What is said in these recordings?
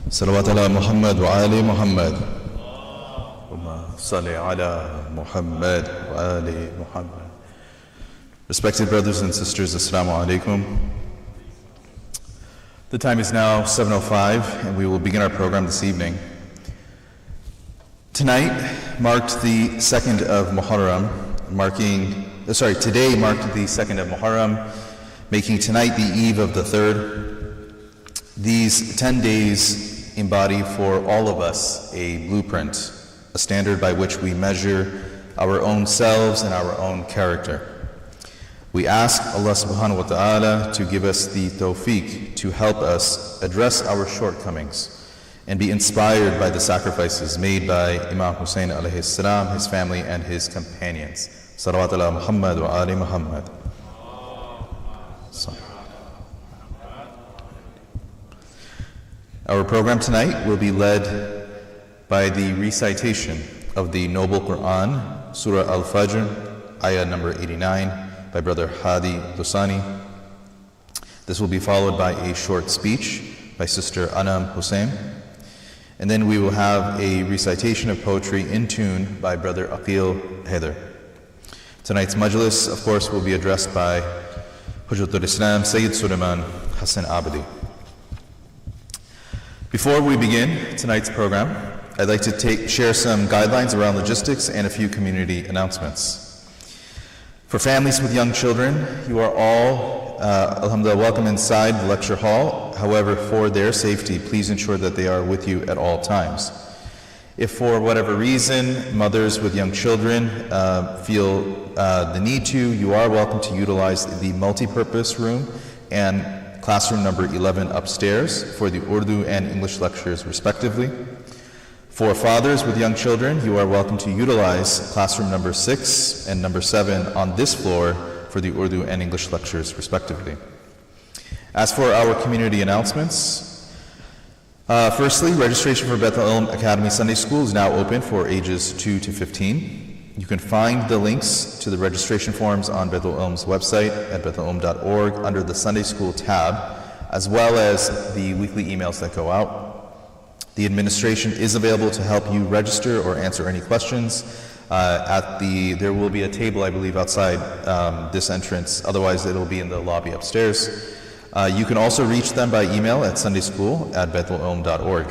صلوات على محمد وآل محمد اللهم صل على محمد وآل محمد. Respected brothers and sisters, Assalamu alaikum. The time is now 7:05 and we will begin our program this evening. Tonight marked the 2nd of Muharram, today marked the 2nd of Muharram, making tonight the eve of the 3rd. These 10 days embody for all of us a blueprint, a standard by which we measure our own selves and our own character. We ask Allah subhanahu wa ta'ala to give us the tawfiq to help us address our shortcomings and be inspired by the sacrifices made by Imam Hussein alayhi salam, his family and his companions. Salawat ala Muhammad wa ali Muhammad. Our program tonight will be led by the recitation of the Noble Quran, Surah Al-Fajr, ayah number 89, by Brother Hadi Dosani. This will be followed by a short speech by Sister Anam Hussein. And then we will have a recitation of poetry in tune by Brother Aqil Haider. Tonight's Majlis, of course, will be addressed by Hujjatul Islam, Sayyid Sulayman Hasan Abidi. Before we begin tonight's program, I'd like to share some guidelines around logistics and a few community announcements. For families with young children, you are all, alhamdulillah, welcome inside the lecture hall. However, for their safety, please ensure that they are with you at all times. If for whatever reason, mothers with young children feel the need to, you are welcome to utilize the multi-purpose room and classroom number 11 upstairs for the Urdu and English lectures respectively. For fathers with young children, you are welcome to utilize classroom number 6 and number 7 on this floor for the Urdu and English lectures respectively. As for our community announcements, firstly, registration for Beth Al-Ilm Academy Sunday School is now open for ages 2 to 15. You can find the links to the registration forms on Beth Al-Ilm's website at bethalilm.org under the Sunday School tab, as well as the weekly emails that go out. The administration is available to help you register or answer any questions. There will be a table, I believe, outside this entrance. Otherwise, it will be in the lobby upstairs. You can also reach them by email at sundayschool@bethalilm.org.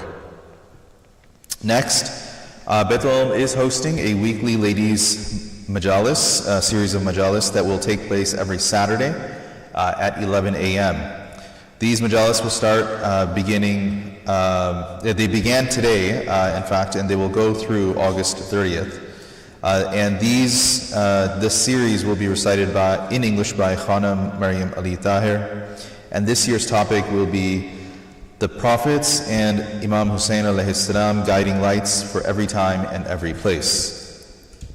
Next, Beth Al-Ilm is hosting a weekly ladies majalis, a series of majalis that will take place every Saturday at 11 a.m. These majalis will start they began today, in fact, and they will go through August 30th. And this series will be recited in English by Khanam Maryam Ali Tahir. And this year's topic will be the Prophets and Imam Hussein alayhi salam, guiding lights for every time and every place.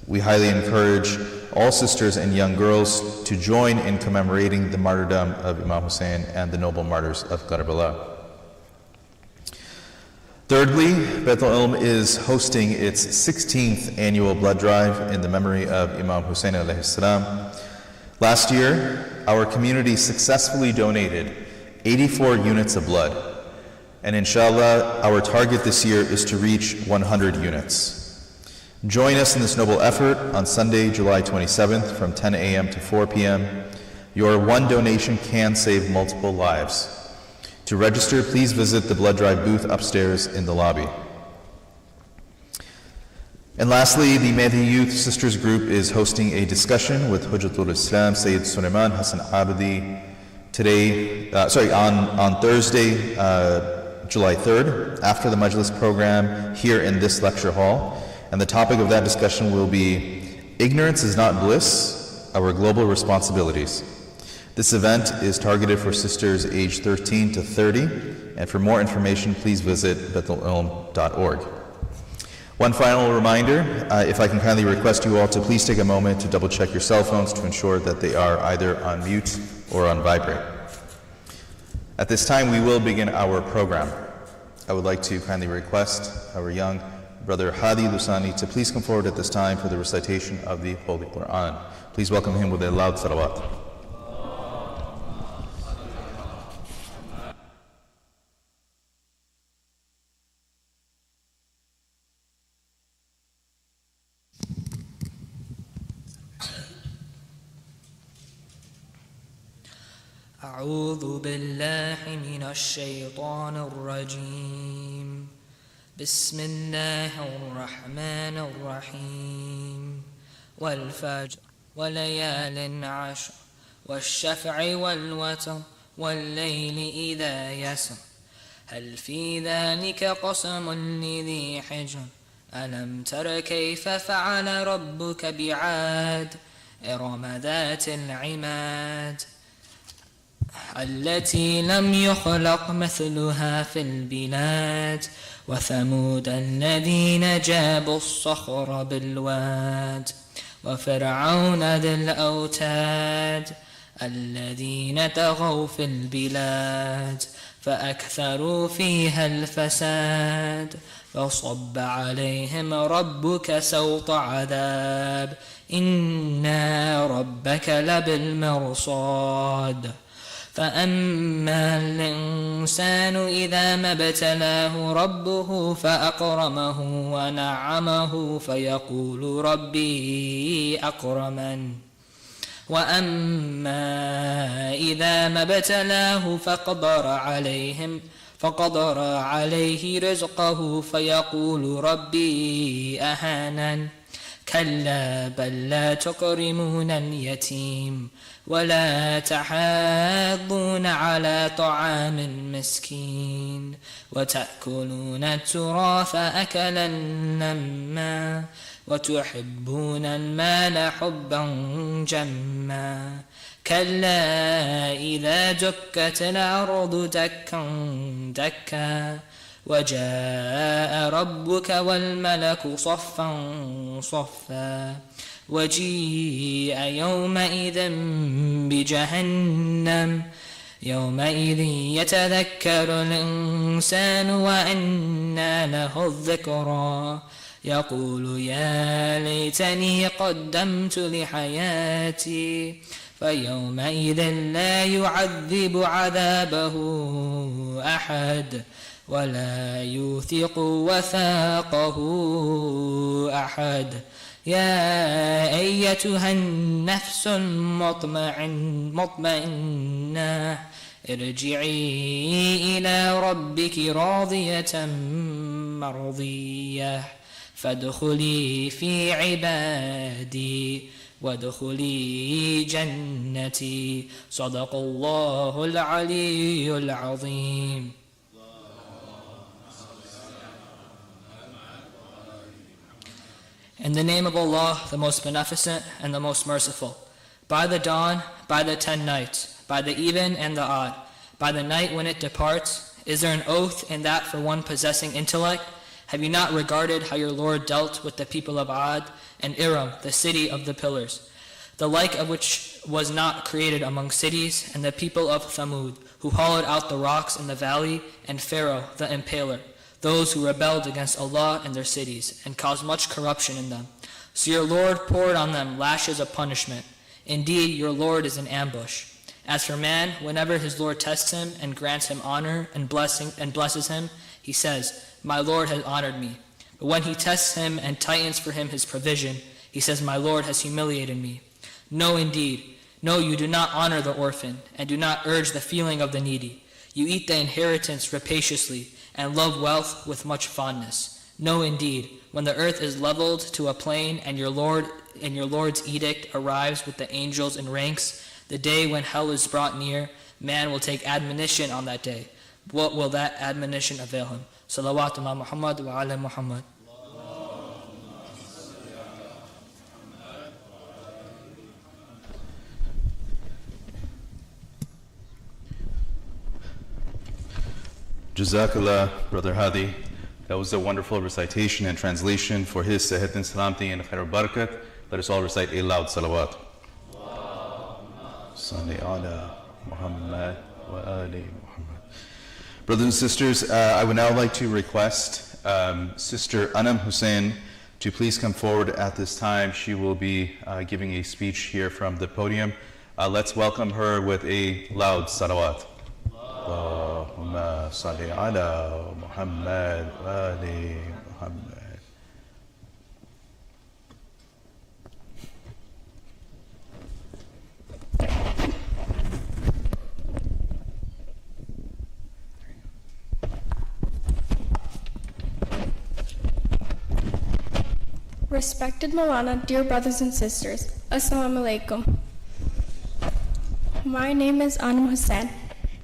We highly encourage all sisters and young girls to join in commemorating the martyrdom of Imam Hussein and the noble martyrs of Karbala. Thirdly, Beth Al-Ilm is hosting its 16th annual blood drive in the memory of Imam Hussein alayhi salam. Last year, our community successfully donated 84 units of blood. And inshallah, our target this year is to reach 100 units. Join us in this noble effort on Sunday, July 27th from 10 a.m. to 4 p.m. Your one donation can save multiple lives. To register, please visit the blood drive booth upstairs in the lobby. And lastly, the Mehdi Youth Sisters Group is hosting a discussion with Hujjatul Islam, Sayyid Sulayman Hasan Abidi on Thursday, July 3rd, after the Majlis program here in this lecture hall. And the topic of that discussion will be Ignorance is Not Bliss, Our Global Responsibilities. This event is targeted for sisters aged 13 to 30, and for more information, please visit bethalilm.org. One final reminder, if I can kindly request you all to please take a moment to double check your cell phones to ensure that they are either on mute or on vibrate. At this time, we will begin our program. I would like to kindly request our young Brother Hadi Dosani to please come forward at this time for the recitation of the Holy Quran. Please welcome him with a loud salawat. أعوذ بالله من الشيطان الرجيم. بسم الله الرحمن الرحيم. والفجر وليال عشر والشفع والوتر والليل إذا يسر هل في ذلك قسم لذي حجر ألم تر كيف فعل ربك بعاد إرم ذات العماد التي لم يخلق مثلها في البلاد وثمود الذين جابوا الصخر بالواد وفرعون ذي الأوتاد الذين طغوا في البلاد فأكثروا فيها الفساد فصب عليهم ربك سوط عذاب إن ربك لبالمرصاد فأما الإنسان إذا ما ابتلاه ربه فأكرمه ونعمه فيقول ربي أكرمن وأما إذا ما ابتلاه فقدر عليه رزقه فيقول ربي أهانن كلا بل لا تكرمون اليتيم ولا تحاضون على طعام المسكين وتأكلون التراث أكلا لما وتحبون المال حبا جما كلا إذا دكت الأرض دكا دكا وجاء ربك والملك صفا صفا وجيء يومئذ بجهنم يومئذ يتذكر الإنسان وأنى له الذكرى يقول يا ليتني قدمت لحياتي فيومئذ لا يعذب عذابه أحد ولا يوثق وثاقه أحد يا أيتها النفس المطمئنة ارجعي إلى ربك راضية مرضية فادخلي في عبادي وادخلي جنتي صدق الله العلي العظيم. In the name of Allah, the most beneficent and the most merciful. By the dawn, by the 10 nights, by the even and the odd, by the night when it departs, is there an oath in that for one possessing intellect? Have you not regarded how your Lord dealt with the people of Ad and Iram, the city of the pillars, the like of which was not created among cities, and the people of Thamud, who hollowed out the rocks in the valley, and Pharaoh, the impaler, those who rebelled against Allah and their cities, and caused much corruption in them. So your Lord poured on them lashes of punishment. Indeed, your Lord is in ambush. As for man, whenever his Lord tests him and grants him honor and blesses him, he says, my Lord has honored me. But when he tests him and tightens for him his provision, he says, my Lord has humiliated me. No, indeed. No, you do not honor the orphan, and do not urge the feeling of the needy. You eat the inheritance rapaciously, and love wealth with much fondness. No, indeed, when the earth is leveled to a plain, and your Lord's edict arrives with the angels in ranks, the day when hell is brought near, man will take admonition on that day. What will that admonition avail him? Salawatu ala Muhammad wa ala Muhammad. Jazakallah, Brother Hadi. That was a wonderful recitation and translation for his Sehat and Salamti and Khair Barakat. Let us all recite a loud salawat. Salli ala Muhammad wa ali Muhammad. Brothers and sisters, I would now like to request Sister Anam Hussain to please come forward at this time. She will be giving a speech here from the podium. Let's welcome her with a loud salawat. Allahumma salli ala Muhammad wa ali Muhammad. Respected Maulana, dear brothers and sisters, Assalamu alaikum. My name is Anam Hussain.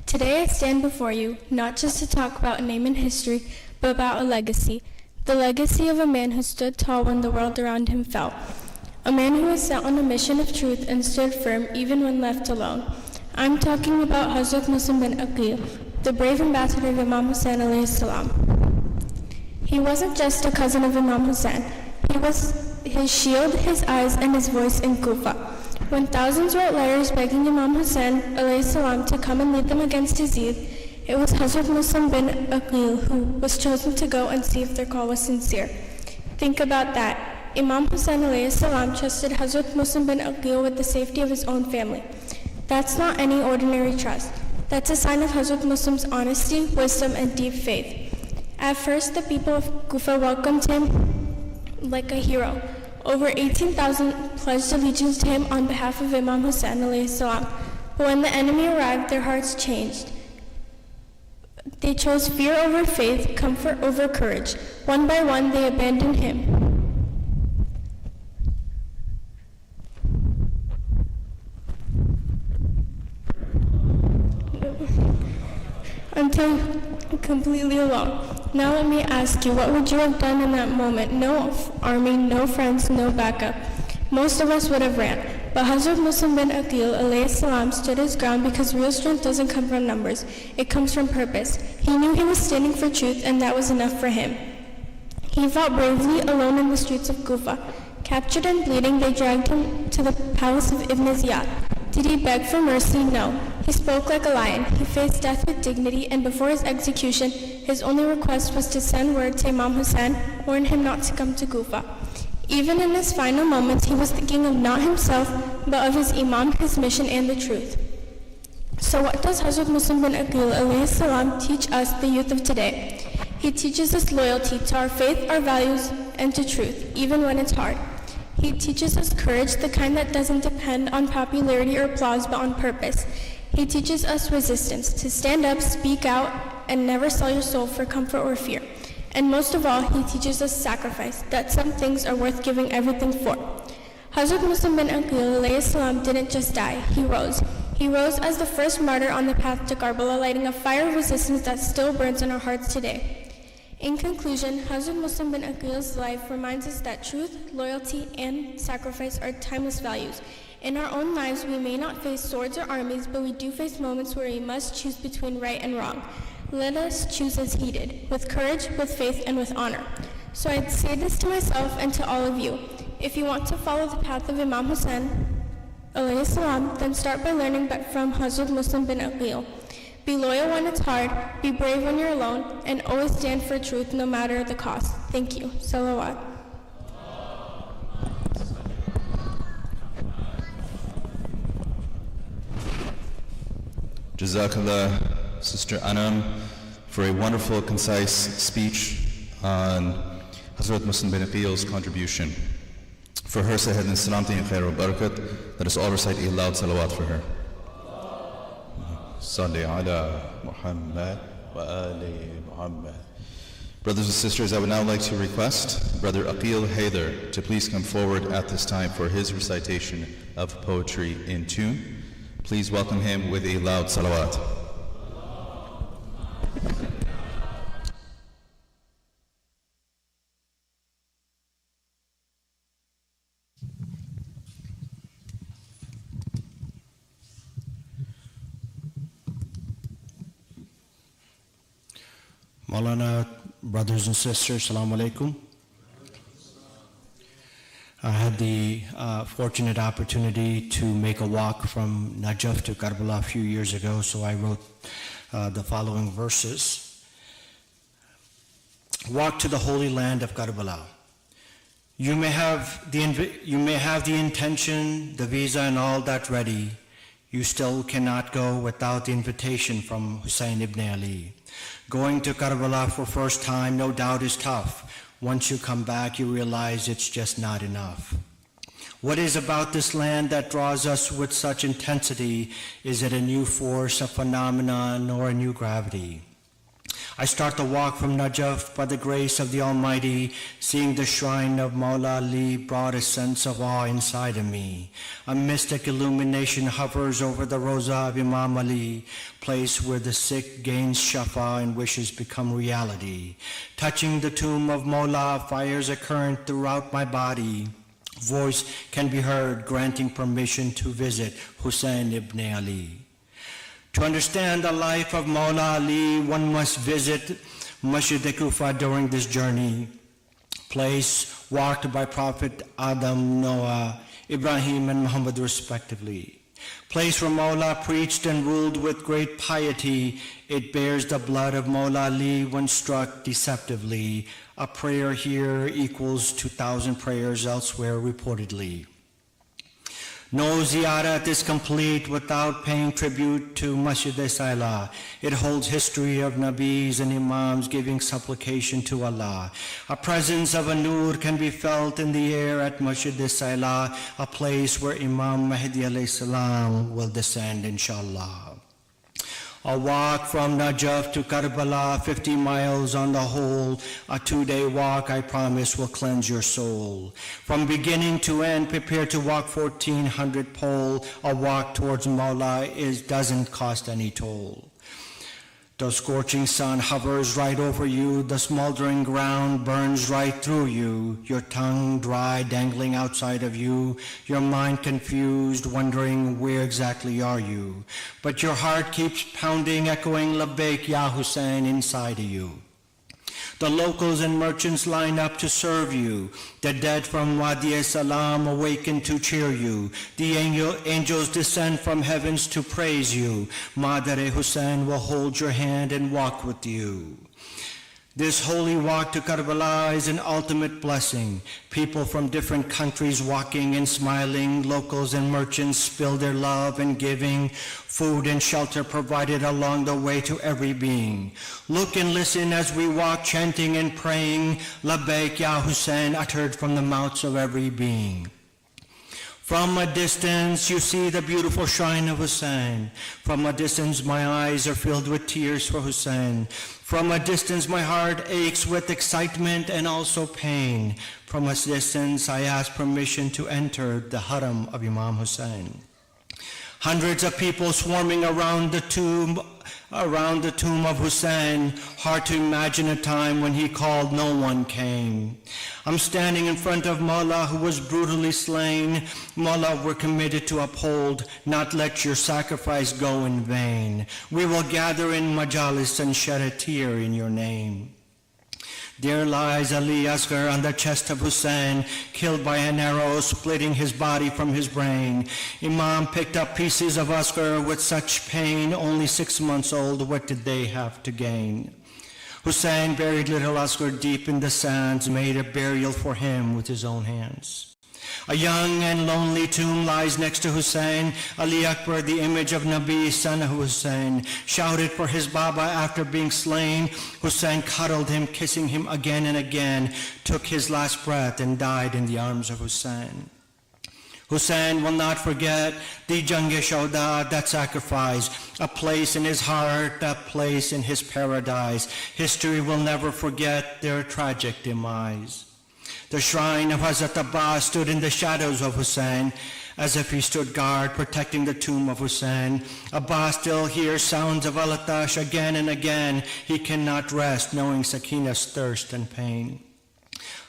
Today I stand before you, not just to talk about a name in history, but about a legacy. The legacy of a man who stood tall when the world around him fell. A man who was set on a mission of truth and stood firm even when left alone. I'm talking about Hazrat Muslim bin Aqil, the brave ambassador of Imam Hussain alayhi salam. He wasn't just a cousin of Imam Hussain. He was his shield, his eyes, and his voice in Kufa. When thousands wrote letters begging Imam Hussain alayhi salam to come and lead them against Yazid, it was Hazrat Muslim bin Aqil who was chosen to go and see if their call was sincere. Think about that. Imam Hussain alayhi salam trusted Hazrat Muslim bin Aqil with the safety of his own family. That's not any ordinary trust. That's a sign of Hazrat Muslim's honesty, wisdom, and deep faith. At first, the people of Kufa welcomed him like a hero. Over 18,000 pledged allegiance to him on behalf of Imam Hussain alayhi salam. But when the enemy arrived, their hearts changed. They chose fear over faith, comfort over courage. One by one, they abandoned him. Until completely alone. Now let me ask you, what would you have done in that moment? No army, no friends, no backup. Most of us would have ran. But Hazrat Muslim bin Aqil alayhi salam stood his ground because real strength doesn't come from numbers. It comes from purpose. He knew he was standing for truth, and that was enough for him. He fought bravely alone in the streets of Kufa. Captured and bleeding, they dragged him to the palace of Ibn Ziyad. Did he beg for mercy? No. He spoke like a lion. He faced death with dignity, and before his execution, his only request was to send word to Imam Hussain, warn him not to come to Kufa. Even in his final moments, he was thinking of not himself, but of his Imam, his mission, and the truth. So what does Hazrat Muslim bin Aqil alayhi salam teach us, the youth of today? He teaches us loyalty to our faith, our values, and to truth, even when it's hard. He teaches us courage, the kind that doesn't depend on popularity or applause, but on purpose. He teaches us resistance, to stand up, speak out, and never sell your soul for comfort or fear. And most of all, he teaches us sacrifice, that some things are worth giving everything for. Hazrat Muslim bin Aqil alayhi salam didn't just die, he rose. He rose as the first martyr on the path to Karbala, lighting a fire of resistance that still burns in our hearts today. In conclusion, Hazrat Muslim bin Aqil's life reminds us that truth, loyalty, and sacrifice are timeless values. In our own lives, we may not face swords or armies, but we do face moments where we must choose between right and wrong. Let us choose as he did, with courage, with faith, and with honor. So I'd say this to myself and to all of you. If you want to follow the path of Imam Hussain alayhi salam, then start by learning from Hazrat Muslim bin Aqil. Be loyal when it's hard, be brave when you're alone, and always stand for truth no matter the cost. Thank you. Salawat. Jazakallah, Sister Anam, for a wonderful, concise speech on Hazrat Muslim bin Aqil's contribution. For her, Sayyid Salamti and Khair al-Barakat, let us all recite a loud salawat for her. Salli ala Muhammad wa ali Muhammad. Brothers and sisters, I would now like to request Brother Aqil Haider to please come forward at this time for his recitation of poetry in tune. Please welcome him with a loud salawat. Maulana, brothers and sisters, Assalamu alaikum. I had the fortunate opportunity to make a walk from Najaf to Karbala a few years ago, so I wrote the following verses. Walk to the holy land of Karbala. You may have the intention, the visa, and all that ready. You still cannot go without the invitation from Hussein ibn Ali. Going to Karbala for first time, no doubt, is tough. Once you come back, you realize it's just not enough. What is about this land that draws us with such intensity? Is it a new force, a phenomenon, or a new gravity? I start the walk from Najaf by the grace of the Almighty. Seeing the shrine of Maula Ali brought a sense of awe inside of me. A mystic illumination hovers over the Roza of Imam Ali, place where the sick gains shafa and wishes become reality. Touching the tomb of Maula fires a current throughout my body. Voice can be heard granting permission to visit Hussein ibn Ali. To understand the life of Maula Ali, one must visit Masjid Kufa during this journey. Place walked by Prophet Adam, Noah, Ibrahim, and Muhammad respectively. Place where Maula preached and ruled with great piety. It bears the blood of Maula Ali when struck deceptively. A prayer here equals 2,000 prayers elsewhere reportedly. No ziyarat is complete without paying tribute to Masjid-e-Saila. It holds history of Nabis and Imams giving supplication to Allah. A presence of a nur can be felt in the air at Masjid-e-Saila, a place where Imam Mahdi alayhi salam will descend, inshallah. A walk from Najaf to Karbala, 50 miles on the whole. A 2-day walk, I promise, will cleanse your soul. From beginning to end, prepare to walk 1,400 pole. A walk towards Maula doesn't cost any toll. The scorching sun hovers right over you. The smoldering ground burns right through you. Your tongue dry, dangling outside of you. Your mind confused, wondering where exactly are you. But your heart keeps pounding, echoing Labbaik Ya Hussein inside of you. The locals and merchants line up to serve you. The dead from Wadi Salam awaken to cheer you. The angels descend from heavens to praise you. Madare Hussein will hold your hand and walk with you. This holy walk to Karbala is an ultimate blessing. People from different countries walking and smiling, locals and merchants spill their love and giving, food and shelter provided along the way to every being. Look and listen as we walk chanting and praying, Labbaik Ya Hussein uttered from the mouths of every being. From a distance, you see the beautiful shrine of Hussein. From a distance, my eyes are filled with tears for Hussein. From a distance, my heart aches with excitement and also pain. From a distance, I ask permission to enter the Haram of Imam Hussein. Hundreds of people swarming around the tomb of Hussein. Hard to imagine a time when he called, no one came. I'm standing in front of Maula who was brutally slain. Maula, we're committed to uphold, not let your sacrifice go in vain. We will gather in Majlis and shed a tear in your name. There lies Ali Asghar on the chest of Hussein, killed by an arrow, splitting his body from his brain. Imam picked up pieces of Asghar with such pain, only 6 months old, what did they have to gain? Hussein buried little Asghar deep in the sands, made a burial for him with his own hands. A young and lonely tomb lies next to Hussein. Ali Akbar, the image of Nabi, son of Hussein, shouted for his Baba after being slain. Hussein cuddled him, kissing him again and again, took his last breath and died in the arms of Hussein. Hussein will not forget the Jang-e-Shauda, that sacrifice, a place in his heart, a place in his paradise. History will never forget their tragic demise. The shrine of Hazrat Abbas stood in the shadows of Hussein, as if he stood guard, protecting the tomb of Hussein. Abbas still hears sounds of Al-Atash again and again. He cannot rest, knowing Sakina's thirst and pain.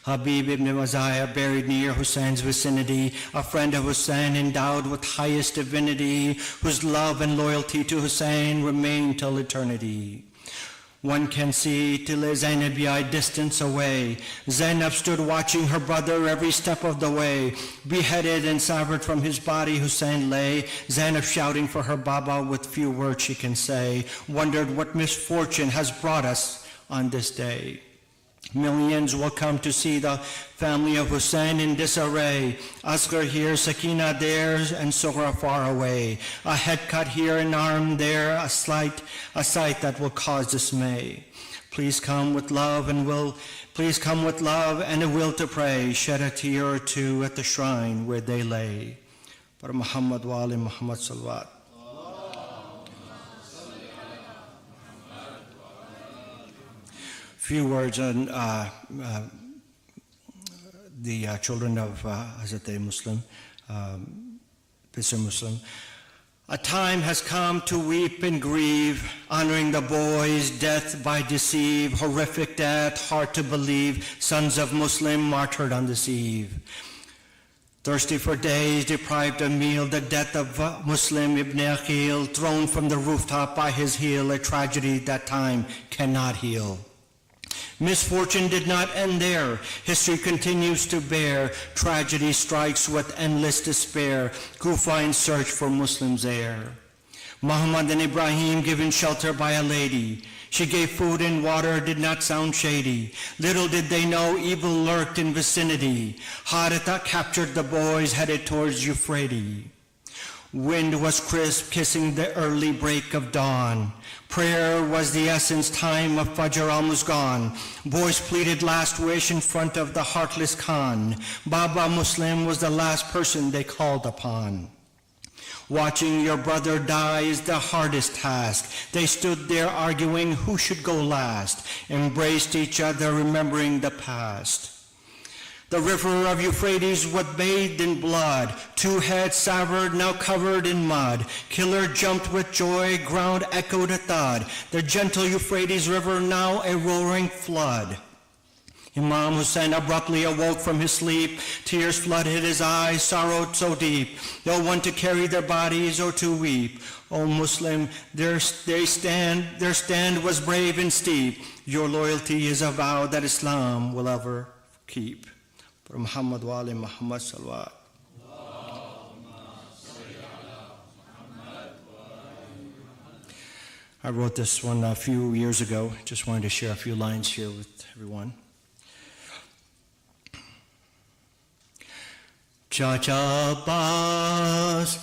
Habib ibn Mazaya, buried near Hussein's vicinity, a friend of Hussein endowed with highest divinity, whose love and loyalty to Hussein remain till eternity. One can see till a Zainabi distance away. Zainab stood watching her brother every step of the way. Beheaded and severed from his body, Hussein lay. Zainab shouting for her Baba with few words she can say. Wondered what misfortune has brought us on this day. Millions will come to see the family of Hussein in disarray. Asghar here, Sakina there, and Sughra far away. A head cut here, an arm there, a sight that will cause dismay. Please come with love and a will to pray. Shed a tear or two at the shrine where they lay. For Muhammad wa ali Muhammad salawat. few words on the children of Hazrat Muslim, Mr. Muslim. A time has come to weep and grieve, honoring the boys' death by deceive, horrific death, hard to believe, sons of Muslim martyred on this eve. Thirsty for days, deprived of meal, the death of Muslim Ibn Aqil, thrown from the rooftop by his heel, a tragedy that time cannot heal. Misfortune did not end there. History continues to bear. Tragedy strikes with endless despair. Kufa in search for Muslims heir. Muhammad and Ibrahim given shelter by a lady. She gave food and water, did not sound shady. Little did they know evil lurked in vicinity. Haritha captured the boys, headed towards Euphrates. Wind was crisp, kissing the early break of dawn. Prayer was the essence, time of Fajr almost gone. Boys pleaded last wish in front of the heartless Khan. Baba Muslim was the last person they called upon. Watching your brother die is the hardest task. They stood there arguing who should go last, embraced each other remembering the past. The river of Euphrates was bathed in blood. Two heads severed, now covered in mud. Killer jumped with joy, ground echoed a thud. The gentle Euphrates River now a roaring flood. Imam Hussein abruptly awoke from his sleep. Tears flooded his eyes, sorrow so deep. No one to carry their bodies or to weep. O Muslim, their stand was brave and steep. Your loyalty is a vow that Islam will ever keep. For Muhammad wa ali Muhammad salawat. I wrote this one a few years ago. Just wanted to share a few lines here with everyone. Chacha Bas,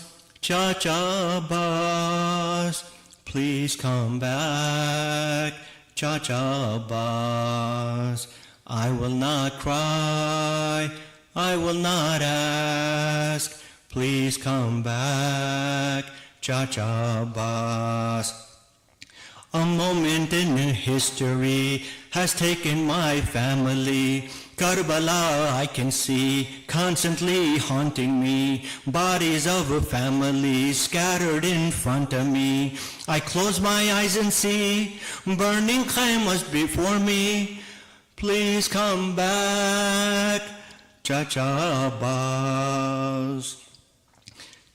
please come back. Chacha Bas, I will not cry, I will not ask. Please come back. Chacha Bas. A moment in history has taken my family. Karbala I can see, constantly haunting me. Bodies of a family scattered in front of me. I close my eyes and see burning khaymas before me. Please come back, Chacha Bas.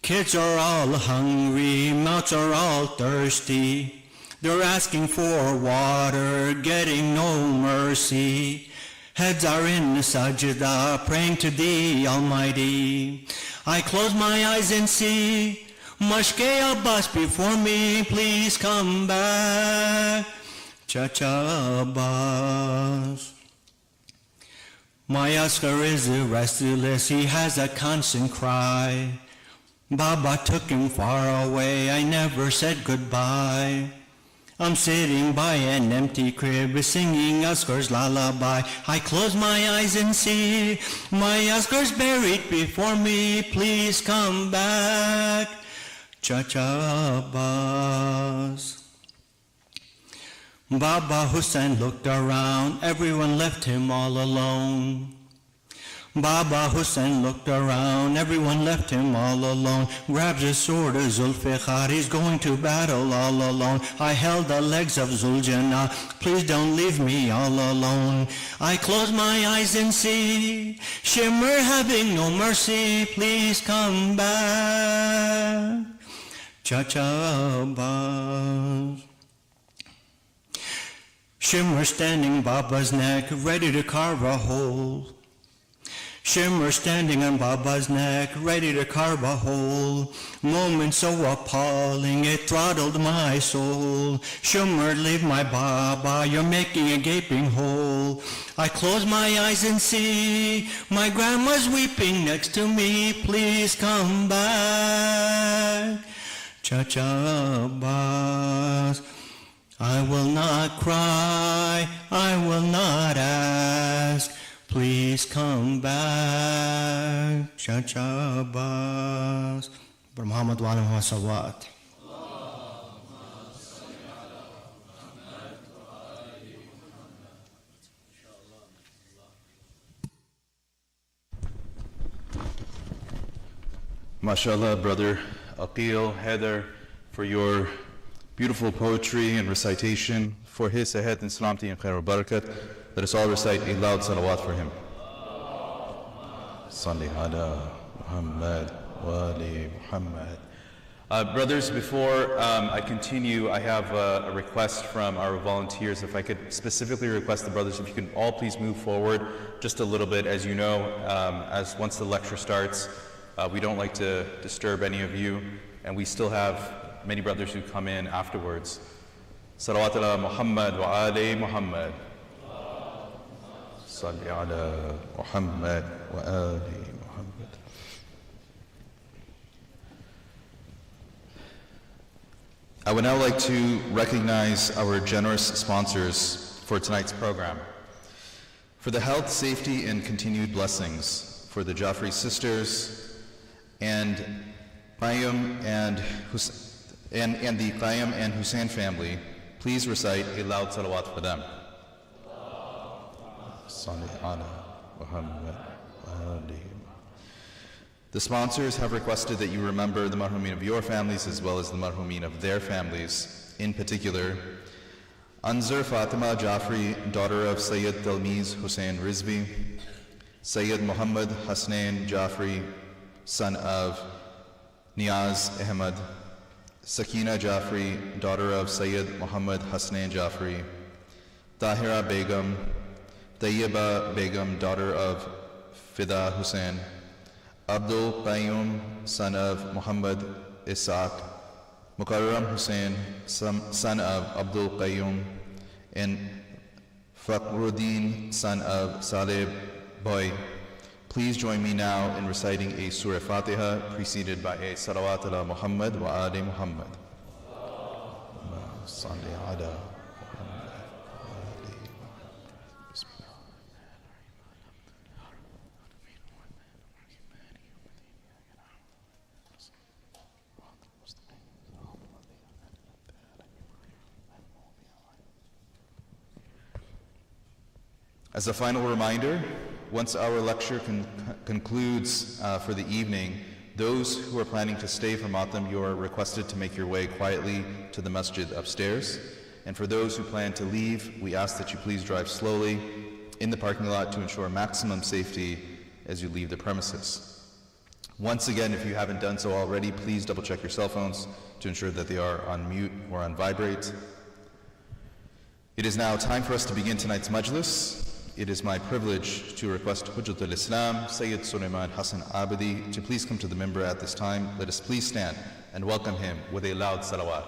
Kids are all hungry, mouths are all thirsty. They're asking for water, getting no mercy. Heads are in sajda, praying to the Almighty. I close my eyes and see Mashke Abbas before me. Please come back, Chacha Abbas. My Oscar is restless, he has a constant cry. Baba took him far away, I never said goodbye. I'm sitting by an empty crib, singing Oscar's lullaby. I close my eyes and see my Oscar's buried before me. Please come back, Chacha Abbas. Baba Hussein looked around, everyone left him all alone. Baba Hussein looked around, everyone left him all alone. Grabs his sword of Zulfiqar, he's going to battle all alone. I held the legs of Zuljana, please don't leave me all alone. I close my eyes and see Shimmer having no mercy. Please come back, Chacha Abbas. Shimmer standing Baba's neck, ready to carve a hole. Shimmer standing on Baba's neck, ready to carve a hole. Moment so appalling, it throttled my soul. Shimmer, leave my Baba, you're making a gaping hole. I close my eyes and see my grandma's weeping next to me. Please come back, Chacha Abbas. I will not cry, I will not ask. Please come back, Chacha Abbas. For Muhammad wa alihi salawat. MashaAllah, brother Aqil, Heather, for your beautiful poetry and recitation. For his sehat and salamti and khair wa barakat, let us all recite a loud salawat for him. Salli ala Muhammad wa ali Muhammad. Brothers, before I continue, I have a request from our volunteers. If I could specifically request the brothers, if you can all please move forward just a little bit. As you know, as once the lecture starts, we don't like to disturb any of you, and we still have many brothers who come in afterwards. Salawat ala Muhammad wa ali Muhammad. Salli ala Muhammad wa ali Muhammad. I would now like to recognize our generous sponsors for tonight's program. For the health, safety, and continued blessings for the Jafri sisters and Qayyum and the Qayyum and Hussein family, please recite a loud salawat for them. Salli ala Muhammad wa ali. The sponsors have requested that you remember the marhumin of your families as well as the marhumin of their families. In particular, Anzar Fatima Jafri, daughter of Sayyid Talmiz Hussein Rizvi, Sayyid Muhammad Hasnain Jafri, son of Niaz Ahmad, Sakina Jafri, daughter of Sayyid Muhammad Hasnain Jafri, Tahira Begum, Tayyiba Begum, daughter of Fida Hussein, Abdul Qayyum, son of Muhammad Ishaq, Mukarram Hussein, son of Abdul Qayyum, and Fakhruddin, son of Saleh Boy. Please join me now in reciting a Surah Fatiha preceded by a Salawat ala Muhammad wa ali Muhammad. Salli ala As a final reminder, once our lecture concludes for the evening, those who are planning to stay for Matam, you are requested to make your way quietly to the masjid upstairs. And for those who plan to leave, we ask that you please drive slowly in the parking lot to ensure maximum safety as you leave the premises. Once again, if you haven't done so already, please double check your cell phones to ensure that they are on mute or on vibrate. It is now time for us to begin tonight's Majlis. It is my privilege to request Hujjatul Islam, Sayyid Sulayman Hasan Abidi, to please come to the minbar at this time. Let us please stand and welcome him with a loud salawat.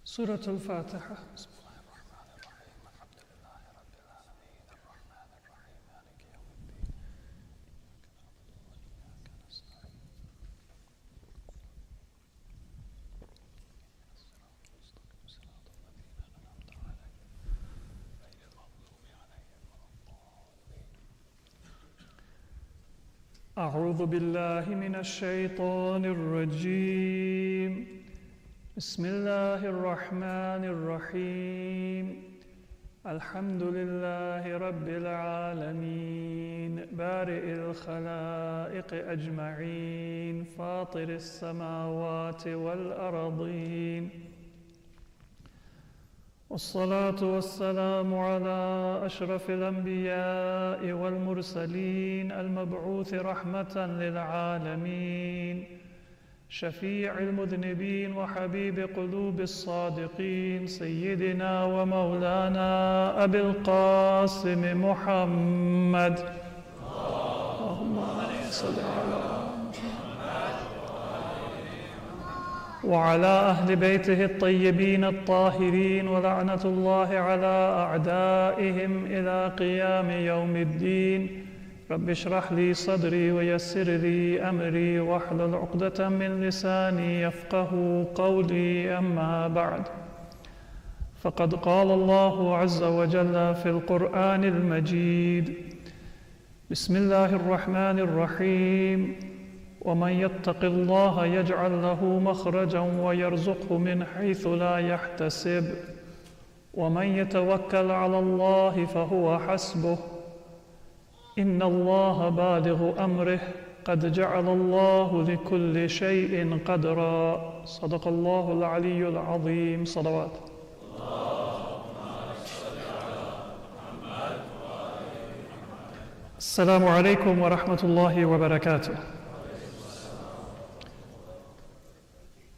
Surah Al-Fatiha. أعوذ بالله من الشيطان الرجيم. بسم الله الرحمن الرحيم. الحمد لله رب العالمين بارئ الخلائق أجمعين فاطر السماوات والأرضين والصلاة والسلام على أشرف الأنبياء والمرسلين المبعوث رحمة للعالمين شفيع المذنبين وحبيب قلوب الصادقين سيدنا ومولانا أبي القاسم محمد اللهم صل على وعلى أهل بيته الطيبين الطاهرين ولعنة الله على أعدائهم إلى قيام يوم الدين رب اشرح لي صدري ويسر لي أمري واحلل عقدة من لساني يفقه قولي أما بعد فقد قال الله عز وجل في القرآن المجيد بسم الله الرحمن الرحيم ومن يتق الله يجعل له مخرجا ويرزقه من حيث لا يحتسب ومن يتوكل على الله فهو حسبه إن الله بالغ أمره قد جعل الله لكل شيء قدرا صدق الله العلي العظيم صلوات. Assalamu alaikum wa rahmatullahi wa barakatuh.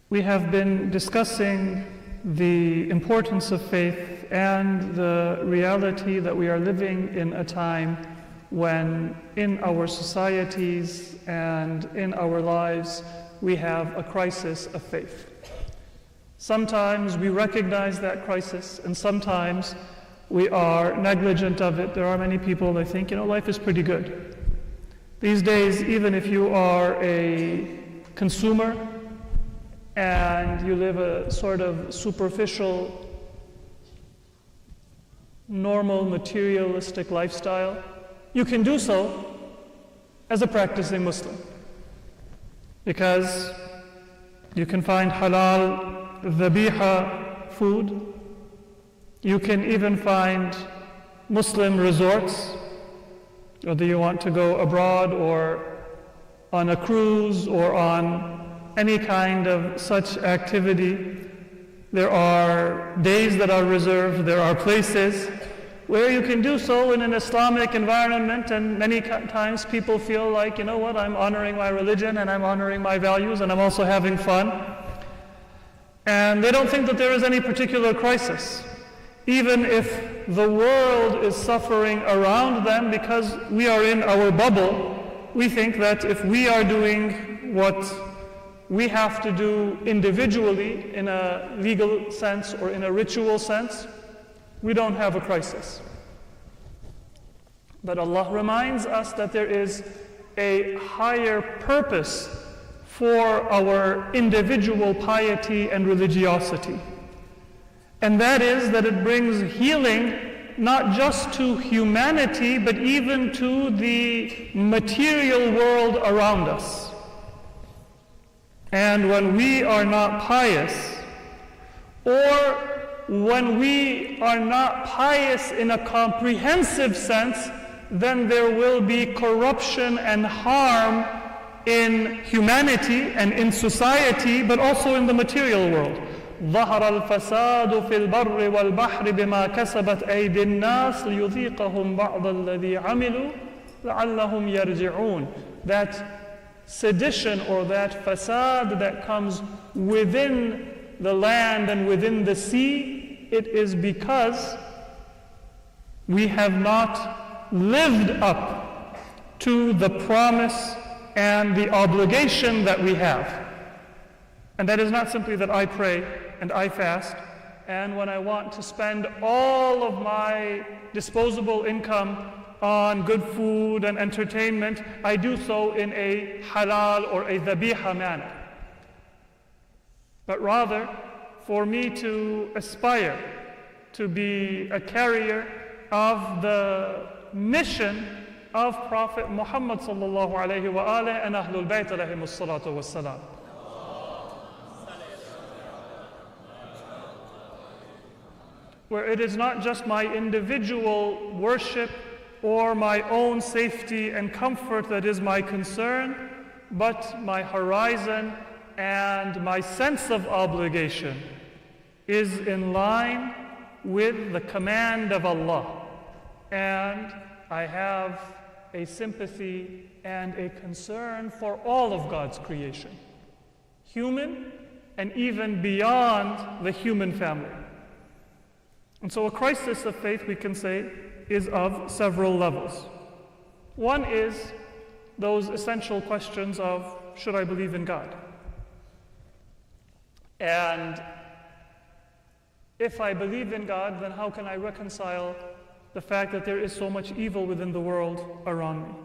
We have been discussing the importance of faith and the reality that we are living in a time when in our societies and in our lives we have a crisis of faith. Sometimes we recognize that crisis and sometimes we are negligent of it. There are many people that think, life is pretty good. These days, even if you are a consumer and you live a sort of superficial, normal, materialistic lifestyle, you can do so as a practicing Muslim. Because you can find halal, dhabiha food. You can even find Muslim resorts, whether you want to go abroad or on a cruise or on any kind of such activity. There are days that are reserved, there are places where you can do so in an Islamic environment, and many times people feel like, I'm honoring my religion and I'm honoring my values and I'm also having fun. And they don't think that there is any particular crisis. Even if the world is suffering around them because we are in our bubble, we think that if we are doing what we have to do individually in a legal sense or in a ritual sense, we don't have a crisis. But Allah reminds us that there is a higher purpose for our individual piety and religiosity. And that is that it brings healing not just to humanity, but even to the material world around us. And when we are not pious, or when we are not pious in a comprehensive sense, then there will be corruption and harm in humanity and in society, but also in the material world. ظهر الفساد في البر والبحر بما كسبت أيدي الناس ليذيقهم بعض الذي عملوا لعلهم يرجعون. That sedition or that fasad that comes within the land and within the sea, it is because we have not lived up to the promise and the obligation that we have. And that is not simply that I pray and I fast, and when I want to spend all of my disposable income on good food and entertainment, I do so in a halal or a dhabiha manner. But rather, for me to aspire to be a carrier of the mission of Prophet Muhammad sallallahu alayhi wa alihi and Ahlul Bayt alayhimus salatu wassalam. Where it is not just my individual worship or my own safety and comfort that is my concern, but my horizon and my sense of obligation is in line with the command of Allah. And I have a sympathy and a concern for all of God's creation, human and even beyond the human family. And so a crisis of faith, we can say, is of several levels. One is those essential questions of, should I believe in God? And if I believe in God, then how can I reconcile the fact that there is so much evil within the world around me?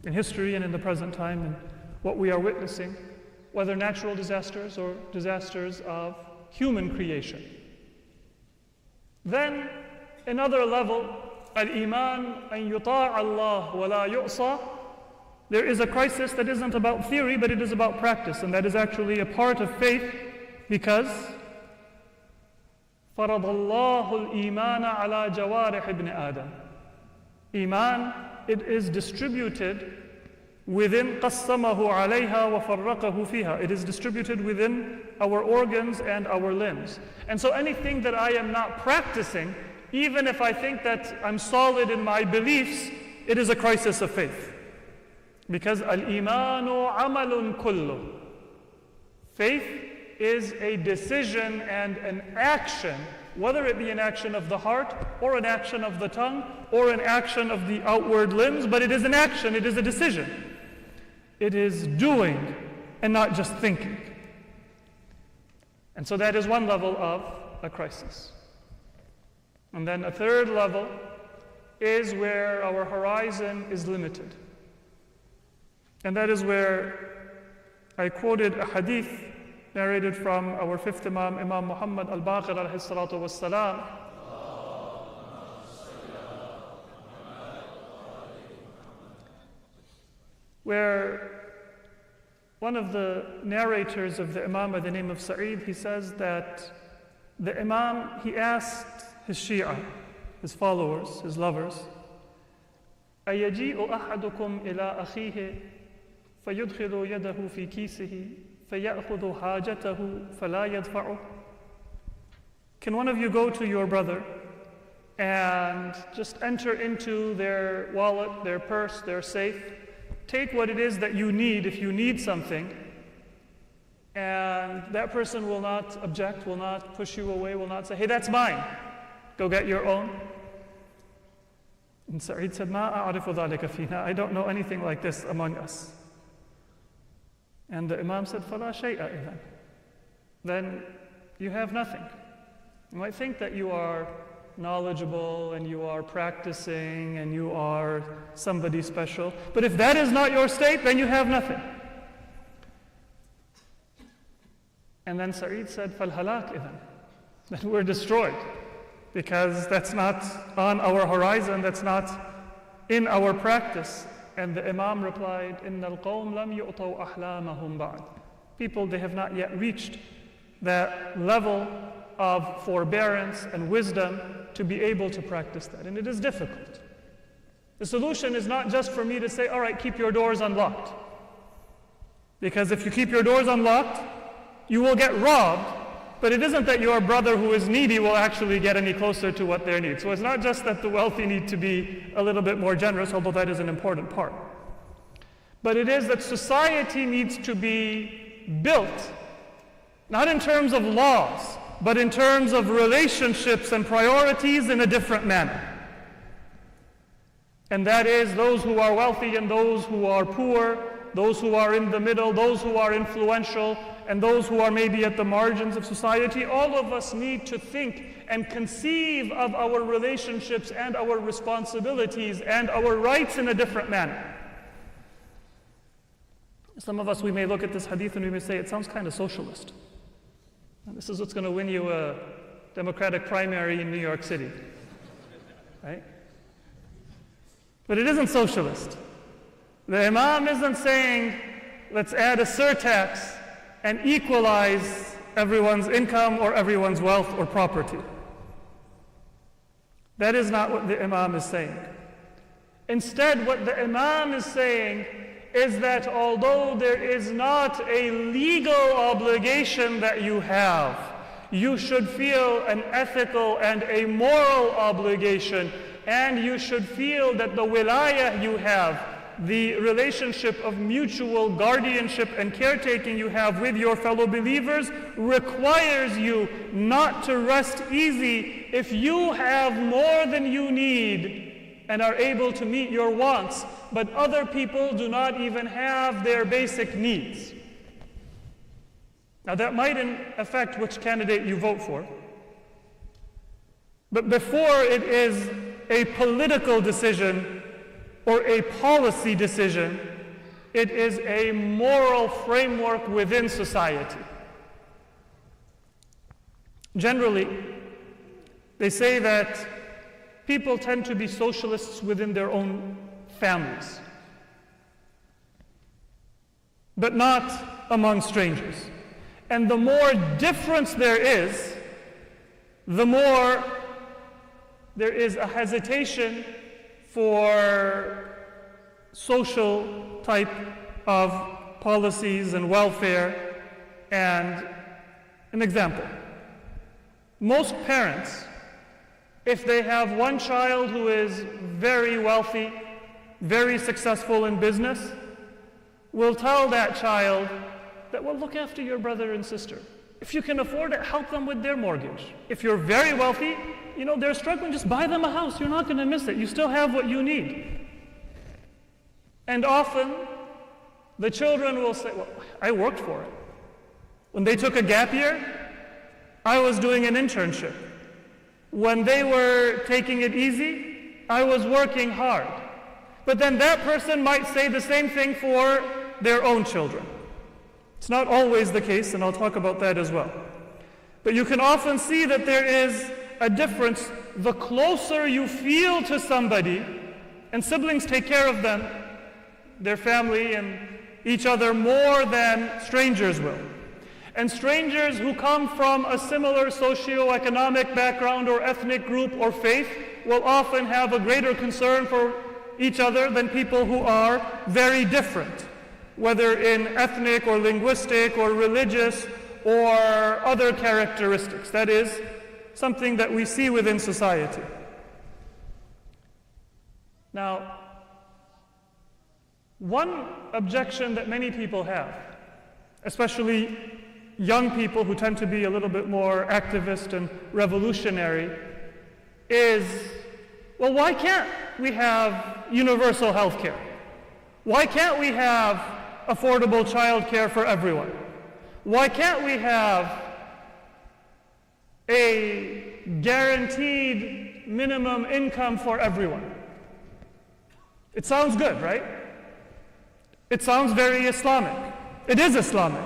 In history and in the present time, and what we are witnessing, whether natural disasters or disasters of human creation. Then another level, al-iman an yuta' Allah wa la yu'sa. There is a crisis that isn't about theory, but it is about practice, and that is actually a part of faith, because فرض الله الإيمان على جوارح ابن آدم. Iman, it is distributed within قسمه عليها وفرقه فيها. It is distributed within our organs and our limbs. And so anything that I am not practicing, even if I think that I'm solid in my beliefs, it is a crisis of faith. Because al-imanu amalun kullu. Faith is a decision and an action, whether it be an action of the heart or an action of the tongue or an action of the outward limbs, but it is an action, it is a decision. It is doing and not just thinking. And so that is one level of a crisis. And then a third level is where our horizon is limited. And that is where I quoted a hadith narrated from our fifth Imam, Imam Muhammad al-Baqir alayhi salatu was-salam, where one of the narrators of the Imam by the name of Sa'id, he says that the Imam, he asked his Shia, his followers, his lovers, أَيَجِيءُ أَحَدُكُمْ إِلَىٰ أَخِيهِ فَيُدْخِلُ يَدَهُ فِي كِيسِهِ فَيَأْخُذُ حَاجَتَهُ فَلَا يَدْفَعُهُ. Can one of you go to your brother and just enter into their wallet, their purse, their safe, take what it is that you need if you need something, and that person will not object, will not push you away, will not say, hey, that's mine, go get your own. And Sa'id said, مَا أَعْرِفُ ذَلِكَ فِينَا. I don't know anything like this among us. And the Imam said, فَلَا شَيْءَ إِذَنْ. Then you have nothing. You might think that you are knowledgeable and you are practicing and you are somebody special, but if that is not your state, then you have nothing. And then Sa'id said, فَالْهَلَاكِ إِذَنْ. Then we're destroyed, because that's not on our horizon, that's not in our practice. And the Imam replied, إِنَّ الْقَوْمَ لَمْ يُؤْتَوْا أَحْلَامَهُمْ بَعْدِ. People, they have not yet reached that level of forbearance and wisdom to be able to practice that. And it is difficult. The solution is not just for me to say, all right, keep your doors unlocked. Because if you keep your doors unlocked, you will get robbed. But it isn't that your brother who is needy will actually get any closer to what they need. So it's not just that the wealthy need to be a little bit more generous, although that is an important part. But it is that society needs to be built, not in terms of laws, but in terms of relationships and priorities in a different manner. And that is those who are wealthy and those who are poor, those who are in the middle, those who are influential, and those who are maybe at the margins of society. All of us need to think and conceive of our relationships and our responsibilities and our rights in a different manner. Some of us, we may look at this hadith and we may say, it sounds kind of socialist. And this is what's going to win you a Democratic primary in New York City, right? But it isn't socialist. The Imam isn't saying, let's add a surtax and equalize everyone's income or everyone's wealth or property. That is not what the Imam is saying. Instead, what the Imam is saying is that although there is not a legal obligation that you have, you should feel an ethical and a moral obligation, and you should feel that the wilayah you have, the relationship of mutual guardianship and caretaking you have with your fellow believers, requires you not to rest easy if you have more than you need and are able to meet your wants, but other people do not even have their basic needs. Now that might affect which candidate you vote for, but before it is a political decision or a policy decision, it is a moral framework within society. Generally, They say that people tend to be socialists within their own families, but not among strangers. And the more difference there is, the more there is a hesitation for social type of policies and welfare. And an example, most parents, if they have one child who is very wealthy, very successful in business, will tell that child that, well, look after your brother and sister. If you can afford it, help them with their mortgage. If you're very wealthy, they're struggling, just buy them a house. You're not going to miss it. You still have what you need. And often, the children will say, well, I worked for it. When they took a gap year, I was doing an internship. When they were taking it easy, I was working hard. But then that person might say the same thing for their own children. It's not always the case, and I'll talk about that as well. But you can often see that there is a difference. The closer you feel to somebody, and siblings take care of them, their family and each other more than strangers will. And strangers who come from a similar socio-economic background or ethnic group or faith will often have a greater concern for each other than people who are very different, whether in ethnic or linguistic or religious or other characteristics. That is something that we see within society. Now, one objection that many people have, especially young people who tend to be a little bit more activist and revolutionary, is, well, why can't we have universal health care? Why can't we have affordable child care for everyone? Why can't we have a guaranteed minimum income for everyone? It sounds good, right? It sounds very Islamic. It is Islamic.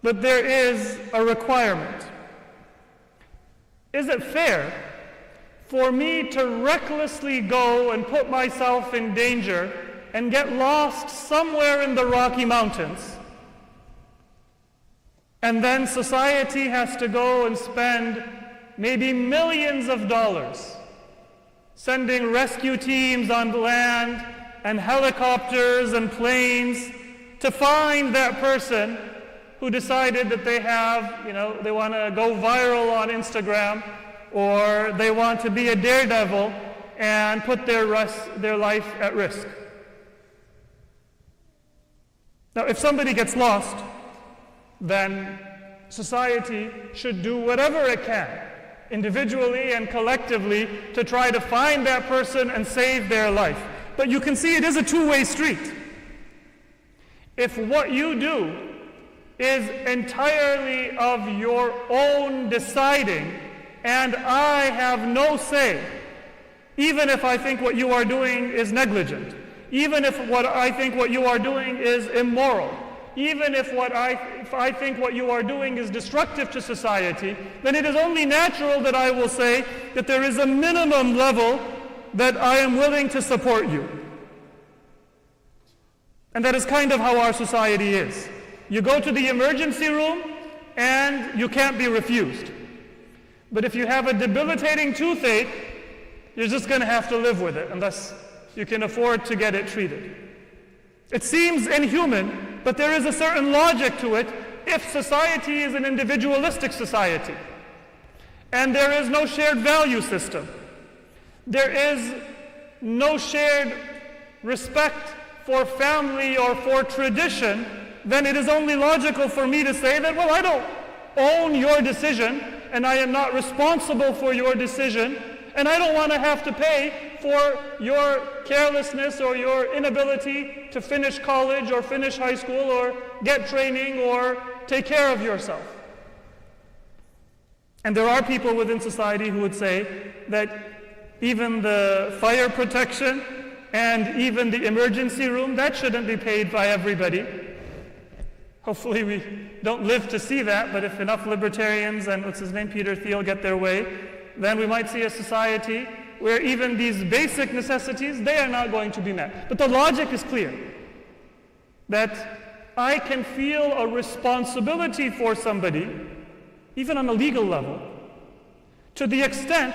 But there is a requirement. Is it fair for me to recklessly go and put myself in danger and get lost somewhere in the Rocky Mountains, and then society has to go and spend maybe millions of dollars sending rescue teams on land and helicopters and planes to find that person who decided that they they want to go viral on Instagram, or they want to be a daredevil and put their life at risk. Now, if somebody gets lost, then society should do whatever it can, individually and collectively, to try to find that person and save their life. But you can see it is a two-way street. If what you do is entirely of your own deciding, and I have no say, even if I think what you are doing is negligent, even if I think what you are doing is immoral, even if I think what you are doing is destructive to society, then it is only natural that I will say that there is a minimum level that I am willing to support you. And that is kind of how our society is. You go to the emergency room and you can't be refused. But if you have a debilitating toothache, you're just going to have to live with it unless you can afford to get it treated. It seems inhuman, but there is a certain logic to it if society is an individualistic society and there is no shared value system. There is no shared respect for family or for tradition. Then it is only logical for me to say that, well, I don't own your decision, and I am not responsible for your decision, and I don't want to have to pay for your carelessness or your inability to finish college or finish high school or get training or take care of yourself. And there are people within society who would say that even the fire protection and even the emergency room, that shouldn't be paid by everybody. Hopefully we don't live to see that, but if enough libertarians and Peter Thiel get their way, then we might see a society where even these basic necessities, they are not going to be met. But the logic is clear, that I can feel a responsibility for somebody, even on a legal level, to the extent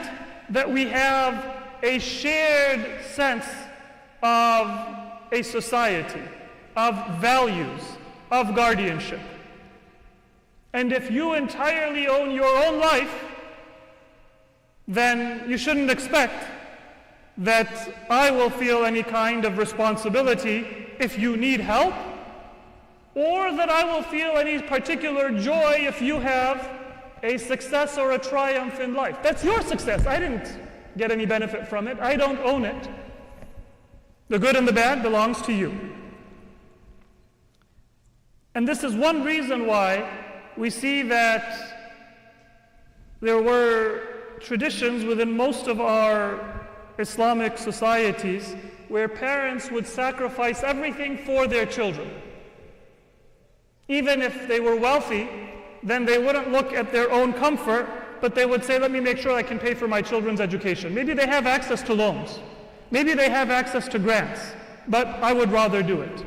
that we have a shared sense of a society, of values, of guardianship. And if you entirely own your own life, then you shouldn't expect that I will feel any kind of responsibility if you need help, or that I will feel any particular joy if you have a success or a triumph in life. That's your success. I didn't get any benefit from it. I don't own it. The good and the bad belongs to you. And this is one reason why we see that there were traditions within most of our Islamic societies where parents would sacrifice everything for their children. Even if they were wealthy, then they wouldn't look at their own comfort, but they would say, let me make sure I can pay for my children's education. Maybe they have access to loans. Maybe they have access to grants, but I would rather do it.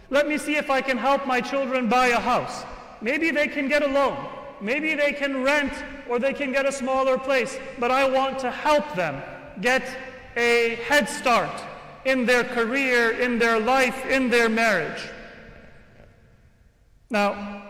Let me see if I can help my children buy a house. Maybe they can get a loan. Maybe they can rent or they can get a smaller place, but I want to help them get a head start in their career, in their life, in their marriage. Now,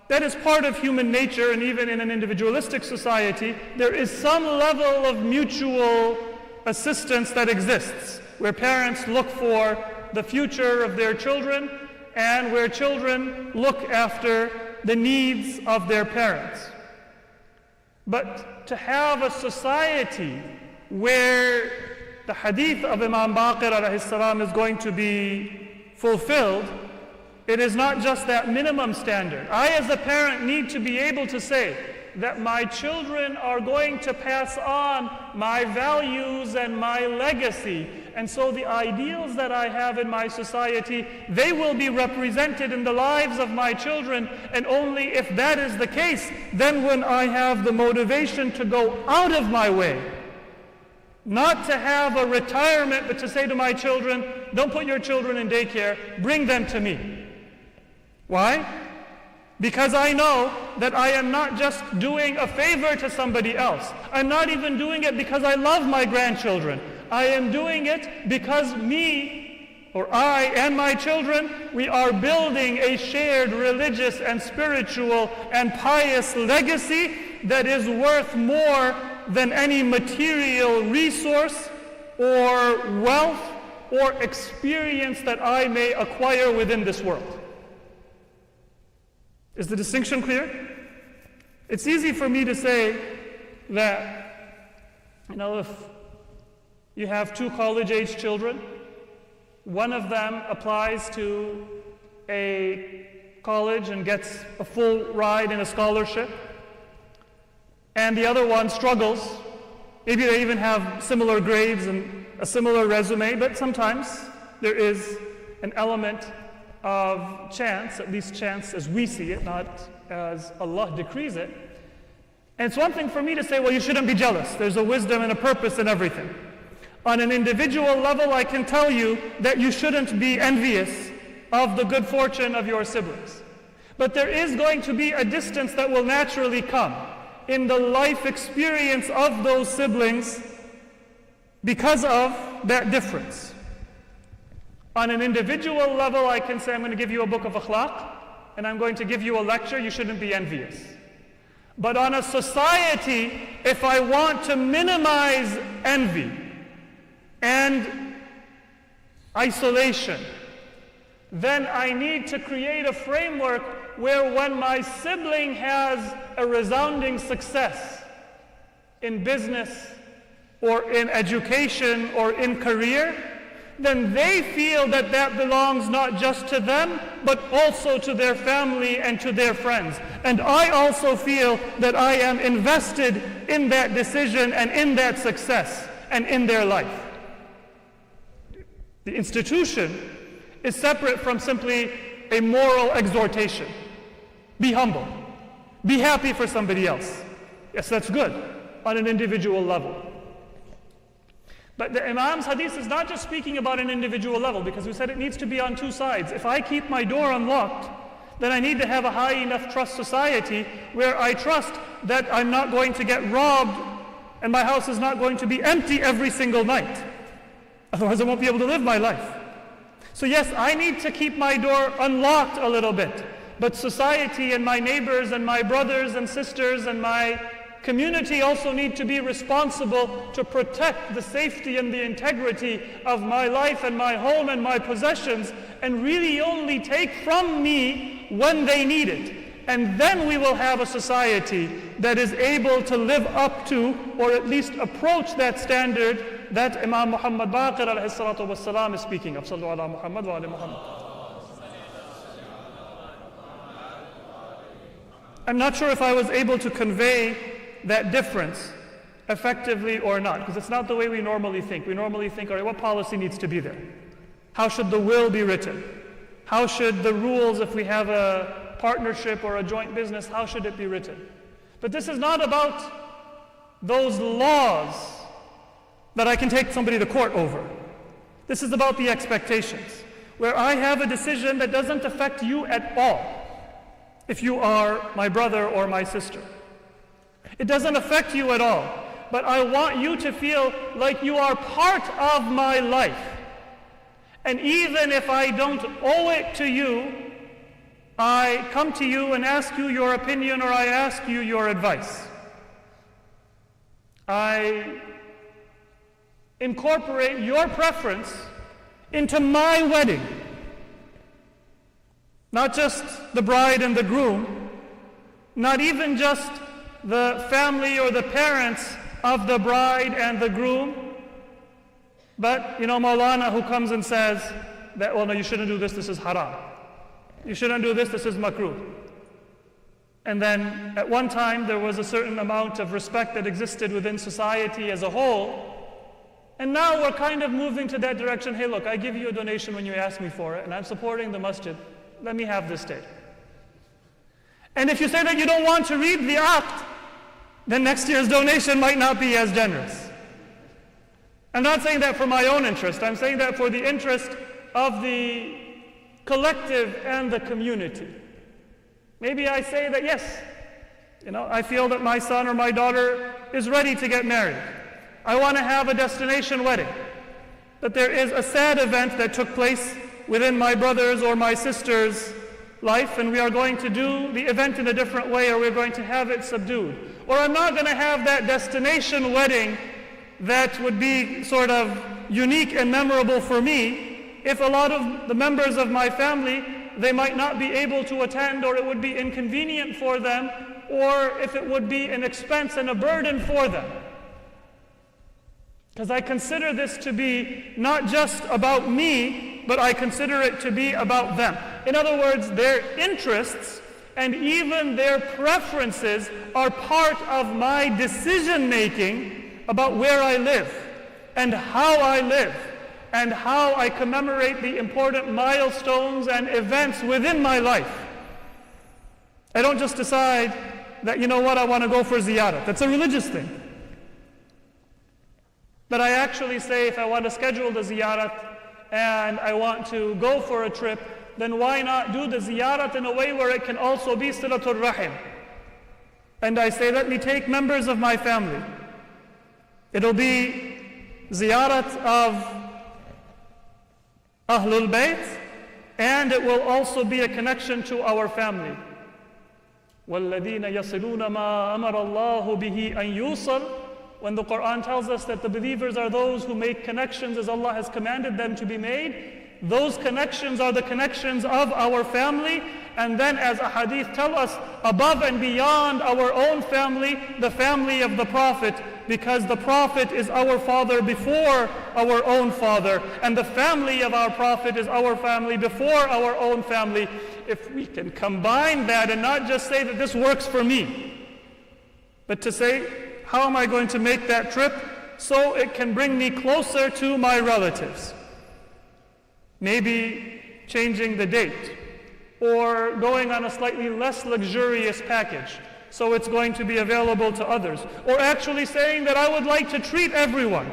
that is part of human nature, and even in an individualistic society, there is some level of mutual assistance that exists, where parents look for the future of their children, and where children look after the needs of their parents. But to have a society where the hadith of Imam Baqir alayhi salam is going to be fulfilled, it is not just that minimum standard. I as a parent need to be able to say that my children are going to pass on my values and my legacy. And so the ideals that I have in my society, they will be represented in the lives of my children. And only if that is the case, then when I have the motivation to go out of my way, not to have a retirement, but to say to my children, don't put your children in daycare, bring them to me. Why? Because I know that I am not just doing a favor to somebody else. I'm not even doing it because I love my grandchildren. I am doing it because me, or I and my children, we are building a shared religious and spiritual and pious legacy that is worth more than any material resource or wealth or experience that I may acquire within this world. Is the distinction clear? It's easy for me to say that, if you have two college-age children, one of them applies to a college and gets a full ride in a scholarship, and the other one struggles. Maybe they even have similar grades and a similar resume, but sometimes there is an element of chance, at least chance as we see it, not as Allah decrees it. And it's one thing for me to say, well, you shouldn't be jealous. There's a wisdom and a purpose in everything. On an individual level, I can tell you that you shouldn't be envious of the good fortune of your siblings. But there is going to be a distance that will naturally come in the life experience of those siblings because of that difference. On an individual level, I can say, I'm going to give you a book of akhlaq, and I'm going to give you a lecture, you shouldn't be envious. But on a society, if I want to minimize envy and isolation, then I need to create a framework where when my sibling has a resounding success in business or in education or in career, then they feel that that belongs not just to them, but also to their family and to their friends. And I also feel that I am invested in that decision and in that success and in their life. The institution is separate from simply a moral exhortation. Be humble. Be happy for somebody else. Yes, that's good. on an individual level. But the Imam's hadith is not just speaking about an individual level, because we said it needs to be on two sides. If I keep my door unlocked, then I need to have a high enough trust society where I trust that I'm not going to get robbed and my house is not going to be empty every single night. Otherwise I won't be able to live my life. So yes, I need to keep my door unlocked a little bit, but society and my neighbors and my brothers and sisters and my community also need to be responsible to protect the safety and the integrity of my life and my home and my possessions, and really only take from me when they need it. And then we will have a society that is able to live up to, or at least approach that standard that Imam Muhammad Baqir alayhi salatu wassalam is speaking of. Sallu ala Muhammad wa ala Muhammad. I'm not sure if I was able to convey that difference effectively or not, because it's not the way we normally think. We normally think, all right, what policy needs to be there? How should the will be written? How should the rules, if we have a partnership or a joint business, how should it be written? But this is not about those laws that I can take somebody to court over. This is about the expectations, where I have a decision that doesn't affect you at all if you are my brother or my sister. It doesn't affect you at all, but I want you to feel like you are part of my life. And even if I don't owe it to you, I come to you and ask you your opinion, or I ask you your advice. I incorporate your preference into my wedding. Not just the bride and the groom, not even just the family or the parents of the bride and the groom, but Maulana who comes and says that, well, no, you shouldn't do this, this is haram. You shouldn't do this, this is makruh. And then at one time there was a certain amount of respect that existed within society as a whole, and now we're kind of moving to that direction. Hey, look, I give you a donation when you ask me for it, and I'm supporting the masjid. Let me have this day. And if you say that you don't want to read the act, then next year's donation might not be as generous. I'm not saying that for my own interest. I'm saying that for the interest of the collective and the community. Maybe I say that, yes, I feel that my son or my daughter is ready to get married. I want to have a destination wedding. But there is a sad event that took place within my brother's or my sister's life, and we are going to do the event in a different way, or we're going to have it subdued. Or I'm not going to have that destination wedding that would be sort of unique and memorable for me if a lot of the members of my family, they might not be able to attend, or it would be inconvenient for them, or if it would be an expense and a burden for them. Because I consider this to be not just about me, but I consider it to be about them. In other words, their interests and even their preferences are part of my decision making about where I live and how I live and how I commemorate the important milestones and events within my life. I don't just decide that, I want to go for ziyarat. That's a religious thing. But I actually say, if I want to schedule the ziyarat and I want to go for a trip, then why not do the ziyarat in a way where it can also be silatul rahim? And I say, let me take members of my family. It'll be ziyarat of Ahlul Bayt, and it will also be a connection to our family. وَالَّذِينَ يَصِلُونَ مَا أَمَرَ اللَّهُ بِهِ أَن يُوصَلْ. When the Quran tells us that the believers are those who make connections as Allah has commanded them to be made, those connections are the connections of our family. And then, as a hadith tell us, above and beyond our own family, the family of the Prophet, because the Prophet is our father before our own father, and the family of our Prophet is our family before our own family. If we can combine that and not just say that this works for me, but to say, how am I going to make that trip so it can bring me closer to my relatives? Maybe changing the date, or going on a slightly less luxurious package. so it's going to be available to others. Or actually saying that I would like to treat everyone.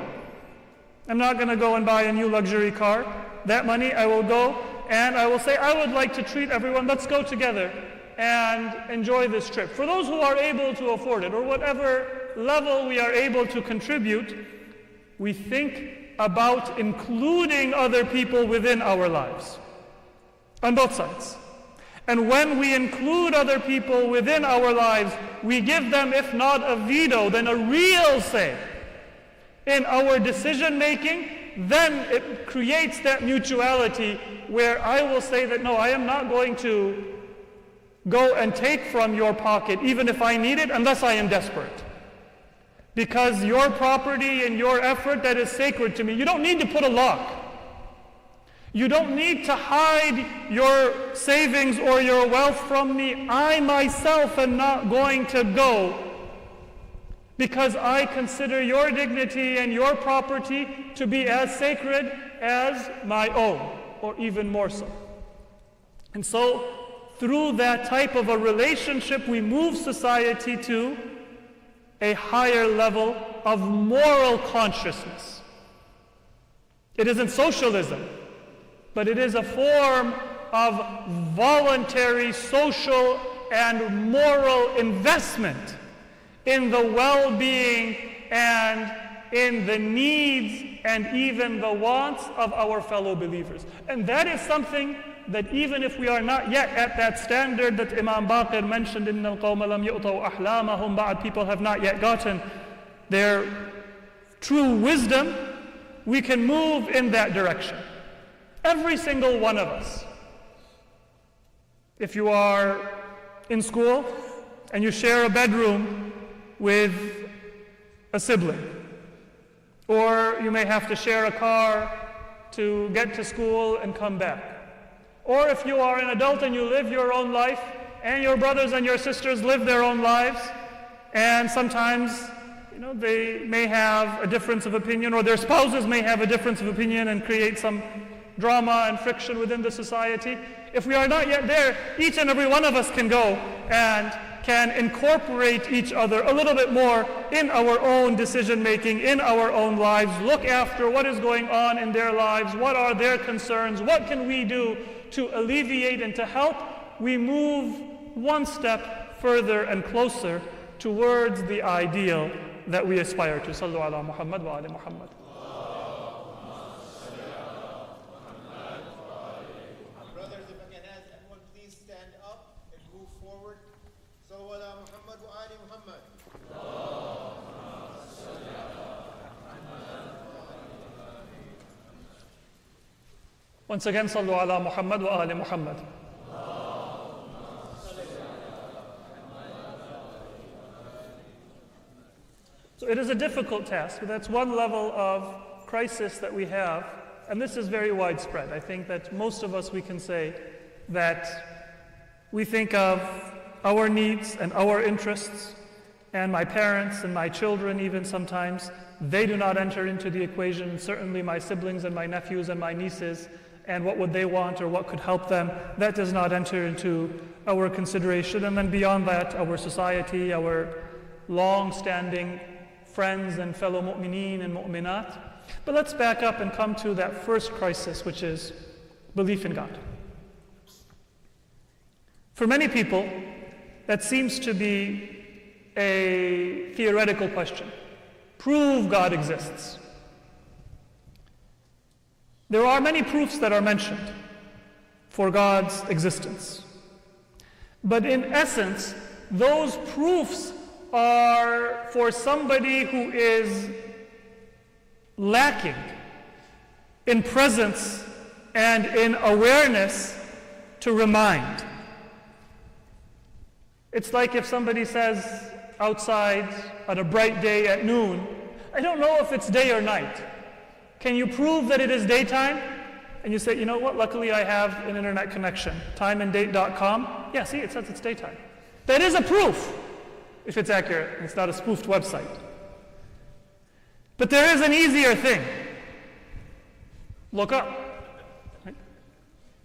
I'm not going to go and buy a new luxury car. That money I will go and I will say I would like to treat everyone. Let's go together and enjoy this trip. For those who are able to afford it, or whatever level we are able to contribute, we think about including other people within our lives, on both sides. And when we include other people within our lives, we give them, if not a veto, then a real say in our decision making. Then it creates that mutuality where I will say that no, I am not going to go and take from your pocket even if I need it unless I am desperate. Because your property and your effort, that is sacred to me. You don't need to put a lock. You don't need to hide your savings or your wealth from me. I myself am not going to go because I consider your dignity and your property to be as sacred as my own, or even more so. And so, through that type of a relationship, we move society to a higher level of moral consciousness. It isn't socialism, but it is a form of voluntary social and moral investment in the well-being and in the needs and even the wants of our fellow believers. And that is something that even if we are not yet at that standard that Imam Baqir mentioned, إِنَّ الْقَوْمَ لَمْ يُؤْتَوْا أَحْلَامَهُمْ, ba'd, people have not yet gotten their true wisdom, we can move in that direction. Every single one of us. If you are in school and you share a bedroom with a sibling, or you may have to share a car to get to school and come back. Or if you are an adult and you live your own life, and your brothers and your sisters live their own lives, and sometimes, they may have a difference of opinion, or their spouses may have a difference of opinion and create some drama and friction within the society. If we are not yet there, each and every one of us can go and can incorporate each other a little bit more in our own decision making, in our own lives, look after what is going on in their lives, what are their concerns, what can we do to alleviate and to help. We move one step further and closer towards the ideal that we aspire to. Sallu ala Muhammad wa ali Muhammad. Brothers, if I can ask everyone, please stand up and move forward. Sallu ala Muhammad wa ali Muhammad. Once again, Sallu ala Muhammad wa ali Muhammad. So it is a difficult task. That's one level of crisis that we have, and this is very widespread. I think that most of us, we can say that we think of our needs and our interests, and my parents and my children even sometimes, they do not enter into the equation. Certainly my siblings and my nephews and my nieces, and what would they want or what could help them, that does not enter into our consideration. And then beyond that, our society, our long-standing friends and fellow mu'mineen and mu'minat. But let's back up and come to that first crisis, which is belief in God. For many people, that seems to be a theoretical question. Prove God exists. There are many proofs that are mentioned for God's existence. But in essence, those proofs are for somebody who is lacking in presence and in awareness to remind. It's like if somebody says outside on a bright day at noon, I don't know if it's day or night. Can you prove that it is daytime? And you say, you know what, luckily I have an internet connection, timeanddate.com. Yeah, see, it says it's daytime. That is a proof, if it's accurate, and it's not a spoofed website. But there is an easier thing. Look up. Right?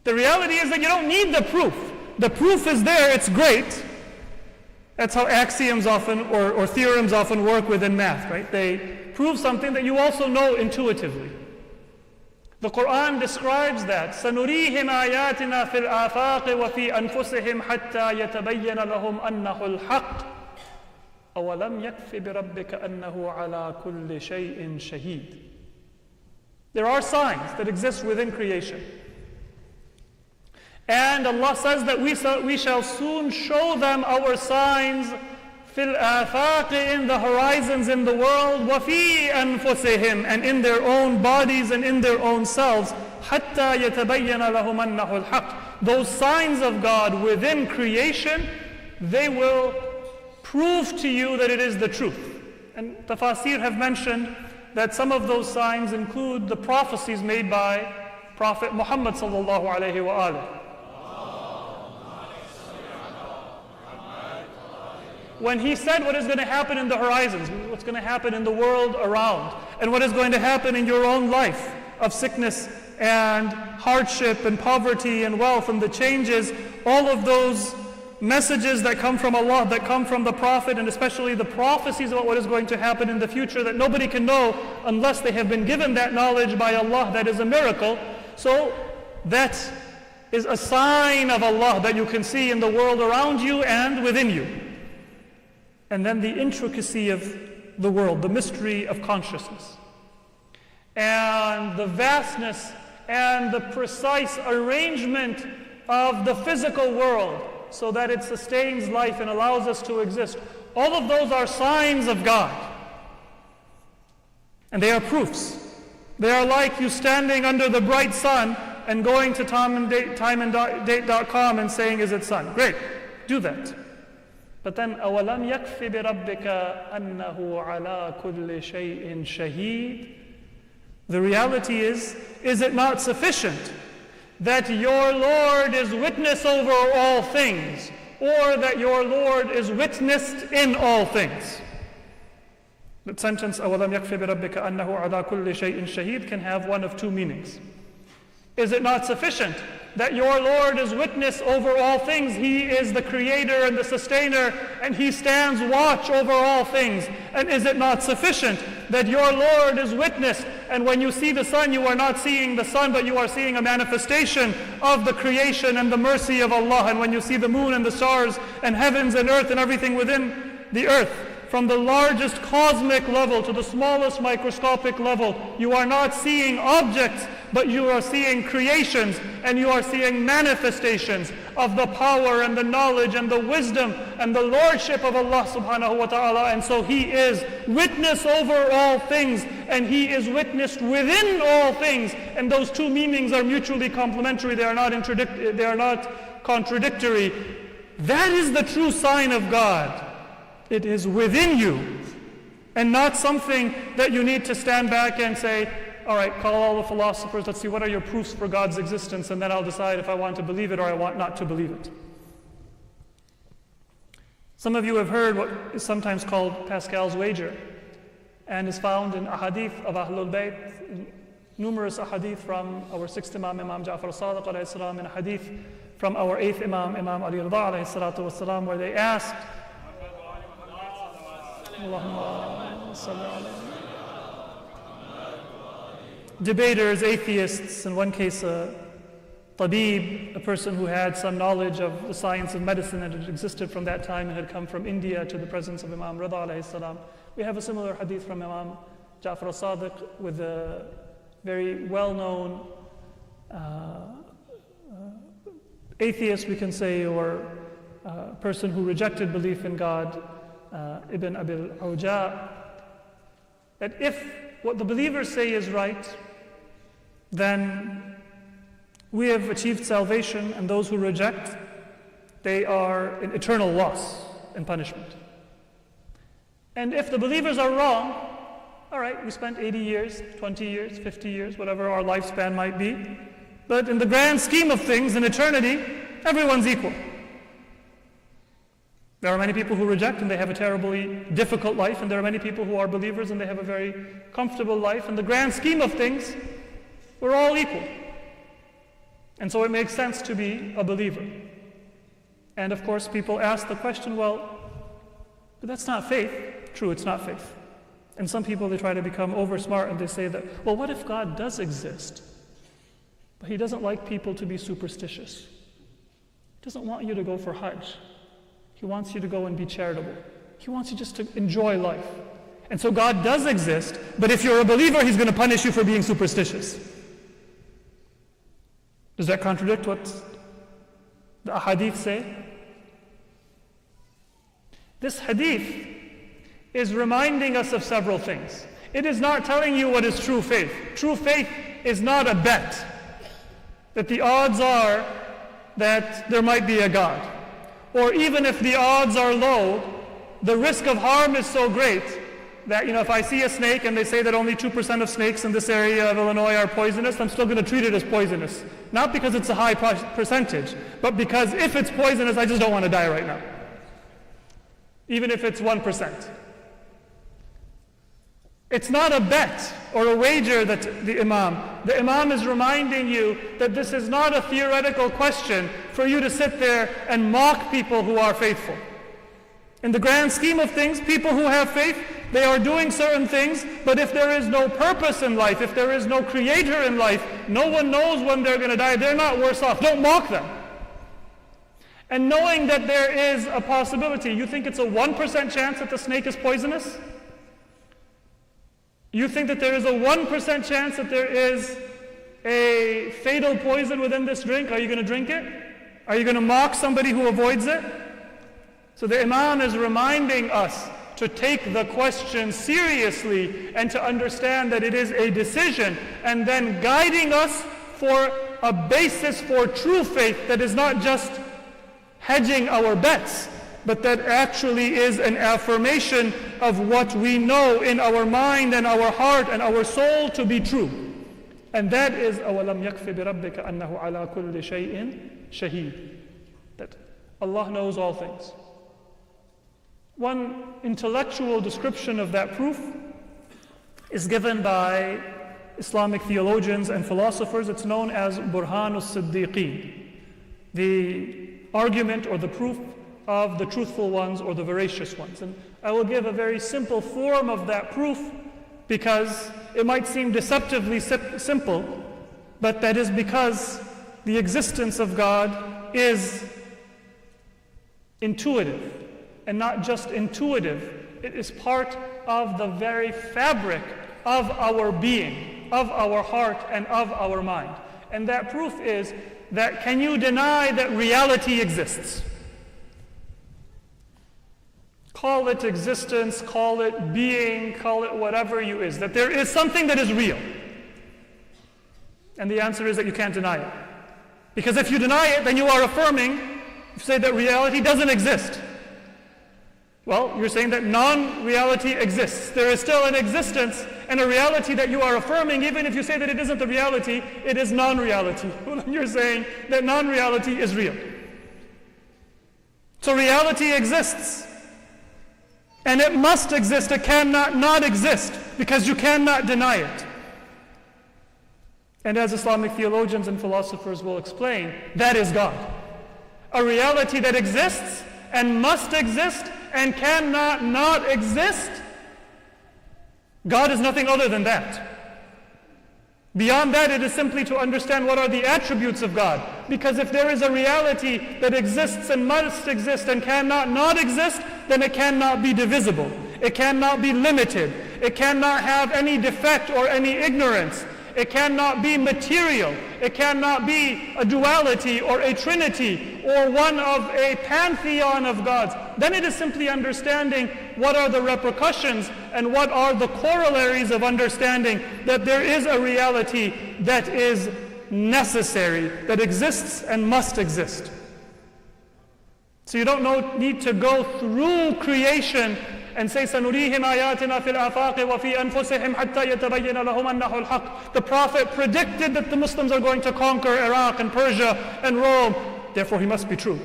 The reality is that you don't need the proof. The proof is there, it's great. That's how axioms often, or theorems often work within math, right? They prove something that you also know intuitively. The Quran describes that. سَنُرِيهِمْ آيَاتِنَا فِي الْآفَاقِ وَفِي أَنفُسِهِمْ حَتَّى يَتَبَيَّنَ لَهُمْ أَنَّهُ الْحَقِّ أَوَلَمْ يَكْفِ بِرَبِّكَ أَنَّهُ عَلَى كُلِّ شَيْءٍ شَهِيدٌ. There are signs that exist within creation. And Allah says that we shall soon show them our signs fil afaq, in the horizons in the world, وَفِي أَنفُسِهِمْ, and in their own bodies and in their own selves, حَتَّى يَتَبَيَّنَ لَهُمْ أَنَّهُ الْحَقِّ. Those signs of God within creation, they will prove to you that it is the truth. And tafasir have mentioned that some of those signs include the prophecies made by Prophet Muhammad sallallahu alaihi wa alihi. When he said what is going to happen in the horizons, what's going to happen in the world around, and what is going to happen in your own life of sickness and hardship and poverty and wealth and the changes, all of those messages that come from Allah, that come from the Prophet, and especially the prophecies about what is going to happen in the future that nobody can know unless they have been given that knowledge by Allah, that is a miracle. So that is a sign of Allah that you can see in the world around you and within you. And then the intricacy of the world, the mystery of consciousness, and the vastness and the precise arrangement of the physical world so that it sustains life and allows us to exist. All of those are signs of God. And they are proofs. They are like you standing under the bright sun and going to timeanddate.com and saying, is it sun? Great, do that. But then, أَوَلَمْ يَكْفِ بِرَبِّكَ أَنَّهُ عَلَى كُلِّ شَيْءٍ شَهِيدٌ. The reality is it not sufficient that your Lord is witness over all things, or that your Lord is witnessed in all things? That sentence, أَوَلَمْ يَكْفِ بِرَبِّكَ أَنَّهُ عَلَى كُلِّ شَيْءٍ شَهِيدٌ, can have one of two meanings. Is it not sufficient that your Lord is witness over all things? He is the creator and the sustainer, and He stands watch over all things. And is it not sufficient that your Lord is witness, and when you see the sun, you are not seeing the sun, but you are seeing a manifestation of the creation and the mercy of Allah? And when you see the moon and the stars and heavens and earth and everything within the earth, from the largest cosmic level to the smallest microscopic level, you are not seeing objects, but you are seeing creations, and you are seeing manifestations of the power and the knowledge and the wisdom and the lordship of Allah subhanahu wa ta'ala. And so He is witness over all things, and He is witnessed within all things. And those two meanings are mutually complementary. They are not contradictory. That is the true sign of God. It is within you, and not something that you need to stand back and say, all right, call all the philosophers, let's see what are your proofs for God's existence, and then I'll decide if I want to believe it or I want not to believe it. Some of you have heard what is sometimes called Pascal's wager, and is found in ahadith of Ahlul Bayt, numerous ahadith from our 6th Imam, Imam Ja'far as-Sadiq alayhi salam, and a hadith from our 8th Imam, Imam Ali Rida alayhi salatu wasalam, where they asked, debaters, atheists, in one case a tabib, a person who had some knowledge of the science of medicine that had existed from that time and had come from India to the presence of Imam Rida alayhi salam. We have a similar hadith from Imam Ja'far as-Sadiq with a very well-known atheist, we can say, or a person who rejected belief in God, Ibn Abil Awja, that if what the believers say is right, then we have achieved salvation, and those who reject, they are in eternal loss and punishment. And if the believers are wrong, all right, we spent 80 years, 20 years, 50 years, whatever our lifespan might be, but in the grand scheme of things, in eternity, everyone's equal. There are many people who reject and they have a terribly difficult life, and there are many people who are believers and they have a very comfortable life. In the grand scheme of things, we're all equal. And so it makes sense to be a believer. And of course, people ask the question, well, But that's not faith. True, it's not faith. And some people, they try to become over smart and they say that, well, what if God does exist? But he doesn't like people to be superstitious. He doesn't want you to go for Hajj. He wants you to go and be charitable. He wants you just to enjoy life. And so God does exist, but if you're a believer, he's going to punish you for being superstitious. Does that contradict what the hadith say? This hadith is reminding us of several things. It is not telling you what is true faith. True faith is not a bet that the odds are that there might be a God. Or even if the odds are low, the risk of harm is so great that, if I see a snake and they say that only 2% of snakes in this area of Illinois are poisonous, I'm still going to treat it as poisonous. Not because it's a high percentage, but because if it's poisonous, I just don't want to die right now. Even if it's 1%. It's not a bet or a wager that the Imam is reminding you that this is not a theoretical question for you to sit there and mock people who are faithful. In the grand scheme of things, people who have faith, they are doing certain things, but if there is no purpose in life, if there is no creator in life, no one knows when they're going to die, they're not worse off. Don't mock them. And knowing that there is a possibility, you think it's a 1% chance that the snake is poisonous? You think that there is a 1% chance that there is a fatal poison within this drink? Are you going to drink it? Are you going to mock somebody who avoids it? So the Imam is reminding us to take the question seriously and to understand that it is a decision, and then guiding us for a basis for true faith that is not just hedging our bets, but that actually is an affirmation of what we know in our mind and our heart and our soul to be true. And that is أَوَلَمْ يَكْفِ بِرَبِّكَ أَنَّهُ عَلَى كُلِّ شَيْءٍ شَهِيدٌ. That Allah knows all things. One intellectual description of that proof is given by Islamic theologians and philosophers. It's known as Burhan al-Siddiqeen, the argument or the proof of the truthful ones or the veracious ones. And I will give a very simple form of that proof because it might seem deceptively simple, but that is because the existence of God is intuitive. And not just intuitive, it is part of the very fabric of our being, of our heart, and of our mind. And that proof is that can you deny that reality exists? Call it existence, call it being, call it whatever you is, that there is something that is real. And the answer is that you can't deny it. Because if you deny it, then you are affirming, you say that reality doesn't exist. Well, you're saying that non-reality exists. There is still an existence and a reality that you are affirming, even if you say that it isn't the reality, it is non-reality. Well, you're saying that non-reality is real. So reality exists. And it must exist, it cannot not exist, because you cannot deny it. And as Islamic theologians and philosophers will explain, that is God. A reality that exists and must exist and cannot not exist. God is nothing other than that. Beyond that, it is simply to understand what are the attributes of God. Because if there is a reality that exists and must exist and cannot not exist, then it cannot be divisible. It cannot be limited. It cannot have any defect or any ignorance. It cannot be material. It cannot be a duality or a trinity or one of a pantheon of gods. Then it is simply understanding what are the repercussions and what are the corollaries of understanding that there is a reality that is necessary, that exists and must exist. So you don't need to go through creation and say, سَنُرِيهِمْ آيَاتِنَا فِي الْآفَاقِ وَفِي أَنفُسِهِمْ حَتَّى يَتَبَيَّنَ لَهُمْ أَنَّهُ الْحَقِّ. The Prophet predicted that the Muslims are going to conquer Iraq and Persia and Rome, therefore he must be true.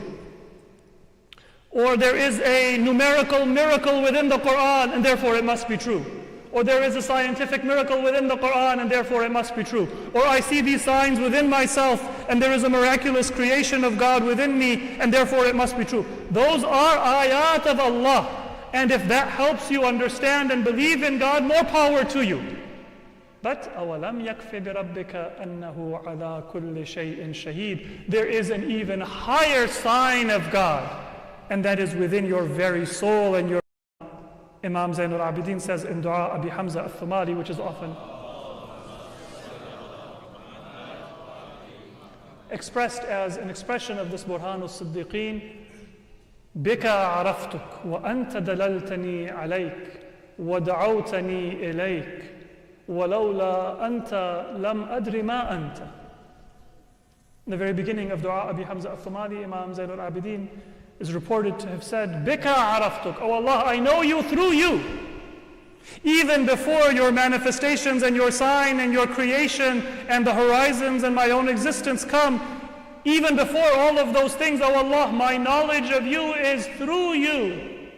Or there is a numerical miracle within the Quran and therefore it must be true. Or there is a scientific miracle within the Quran and therefore it must be true. Or I see these signs within myself and there is a miraculous creation of God within me and therefore it must be true. Those are ayat of Allah. And if that helps you understand and believe in God, more power to you. But أَوَلَمْ يَكْفِ بِرَبِّكَ أَنَّهُ عَلَى كُلِّ شَيْءٍ شَهِيدٌ. There is an even higher sign of God, and that is within your very soul and your. Imam Zainul Abidin says in Dua Abi Hamza al-Thumali, which is often expressed as an expression of this Burhan al-Siddiqeen, بِكَ عَرَفْتُكَ وَأَنْتَ دَلَلْتَنِي عَلَيْكَ وَدَعَوْتَنِي إِلَيْكَ وَلَوْلَا أَنْتَ لَمْ أَدْرِ مَا أَنْتَ. In the very beginning of Dua Abi Hamza al-Thumali, Imam Zainul Abidin is reported to have said, بِكَ عَرَفْتُكَ, Oh Allah, I know you through you. Even before your manifestations and your sign and your creation and the horizons and my own existence come, even before all of those things, oh Allah, my knowledge of you is through you.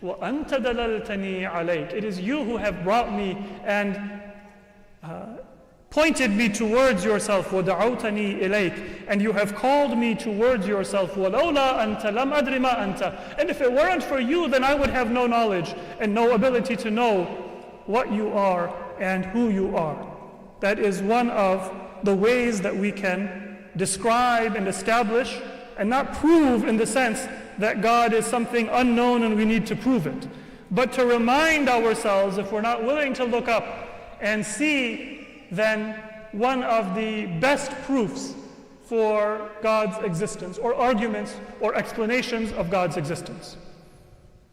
وَأَنْتَ دَلَلْتَنِي عَلَيْكَ. It is you who have brought me and pointed me towards yourself. وَدَعَوْتَنِي إِلَيْكَ. And you have called me towards yourself. وَلَوْلَا أَنْتَ لَمْ أَدْرِ مَا أَنْتَ. And if it weren't for you, then I would have no knowledge and no ability to know what you are and who you are. That is one of the ways that we can describe and establish and not prove in the sense that God is something unknown and we need to prove it, but to remind ourselves, if we're not willing to look up and see, then one of the best proofs for God's existence, or arguments or explanations of God's existence.